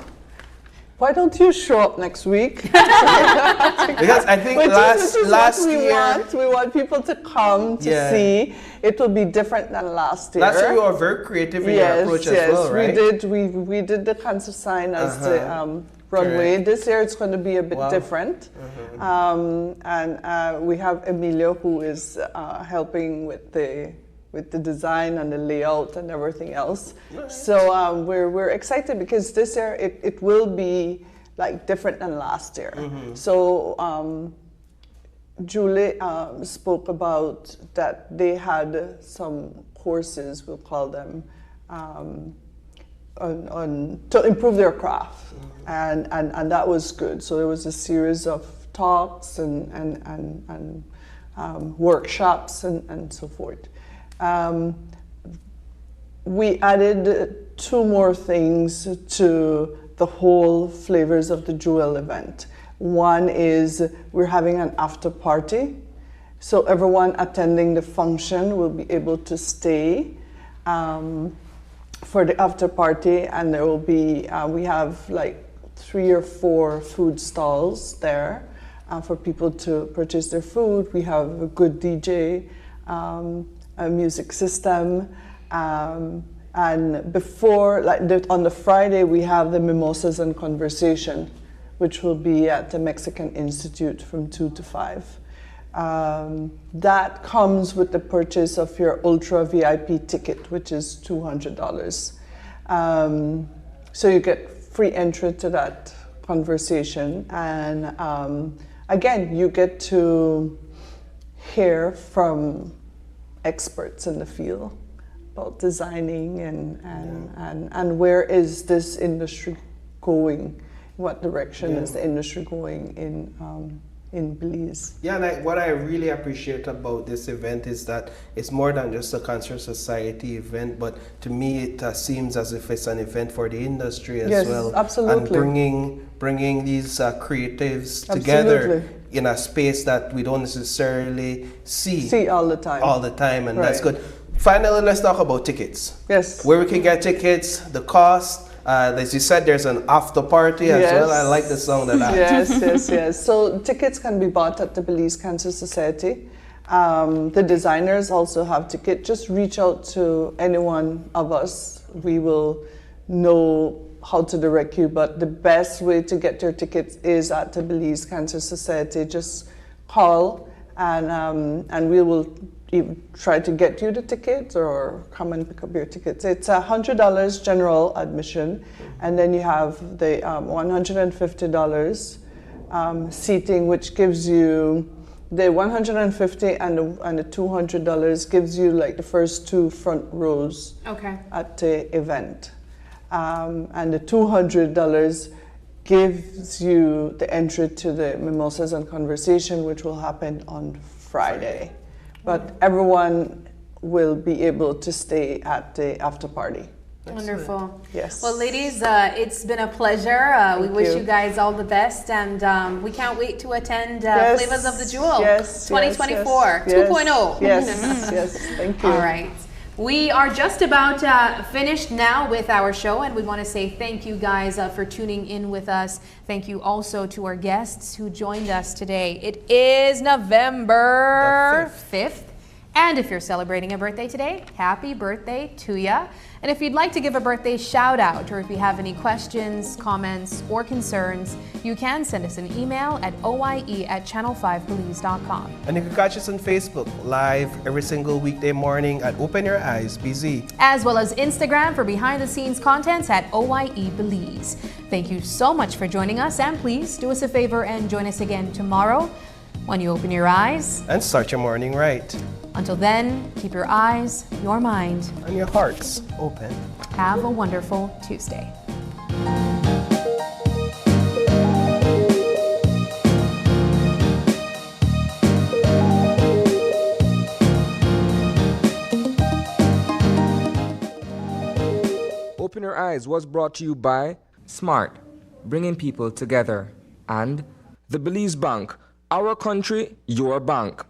Speaker 4: Why don't you show up next week?
Speaker 3: Because I think last year
Speaker 4: we want people to come to see. It will be different than last year.
Speaker 3: Last year you were very creative in your approach as well, right?
Speaker 4: We did the cancer sign as the runway. Correct. This year it's going to be a bit different. And we have Emilio who is helping with the design and the layout and everything else. So we're excited because this year it will be like different than last year. So Julie spoke about that they had some courses, we'll call them, on to improve their craft, and that was good. So there was a series of talks and workshops and so forth. We added 2 more things to the whole Flavors of the Jewel event. One is we're having an after party, so everyone attending the function will be able to stay for the after party, and there will be we have like 3 or 4 food stalls there for people to purchase their food. We have a good DJ, a music system, and before, on the Friday, we have the Mimosas and Conversation, which will be at the Mexican Institute from 2 to 5. That comes with the purchase of your Ultra VIP ticket, which is $200. So you get free entry to that conversation, and again, you get to hear from experts in the field about designing and where is this industry going, what direction is the industry going in Belize.
Speaker 3: Yeah, and what I really appreciate about this event is that it's more than just a Cancer Society event, but to me it seems as if it's an event for the industry as well.
Speaker 4: Yes, absolutely.
Speaker 3: And bringing these creatives together in a space that we don't necessarily see
Speaker 4: all the time.
Speaker 3: And that's good. Finally, let's talk about tickets.
Speaker 4: Yes.
Speaker 3: Where we can get tickets, the cost. As you said, there's an after party as well. I like the song that I
Speaker 4: Yes. So tickets can be bought at the Belize Cancer Society. The designers also have tickets. Just reach out to any one of us. We will know how to direct you, but the best way to get your tickets is at the Belize Cancer Society. Just call and we will try to get you the tickets or come and pick up your tickets. It's $100 general admission, and then you have the $150 seating, which gives you the $150 and the $200 gives you like the first 2 front rows at the event, and the $200 gives you the entry to the Mimosas and Conversation, which will happen on Friday. But everyone will be able to stay at the after party.
Speaker 2: Wonderful.
Speaker 4: Yes.
Speaker 2: Well, ladies, it's been a pleasure. We wish you guys all the best, and we can't wait to attend Flavors of the Jewel 2024 2.0.
Speaker 4: Yes, thank you.
Speaker 2: All right. We are just about finished now with our show, and we want to say thank you guys for tuning in with us. Thank you also to our guests who joined us today. It is November 5th. And if you're celebrating a birthday today, happy birthday to ya. And if you'd like to give a birthday shout out, or if you have any questions, comments, or concerns, you can send us an email at oie@channel5belize.com.
Speaker 3: And you can catch us on Facebook live every single weekday morning at Open Your Eyes BZ.
Speaker 2: As well as Instagram for behind the scenes contents at OIE Belize. Thank you so much for joining us, and please do us a favor and join us again tomorrow when you open your eyes
Speaker 3: and start your morning right.
Speaker 2: Until then, keep your eyes, your mind,
Speaker 3: and your hearts open.
Speaker 2: Have a wonderful Tuesday.
Speaker 10: Open Your Eyes was brought to you by Smart, bringing people together, and the Belize Bank, our country, your bank.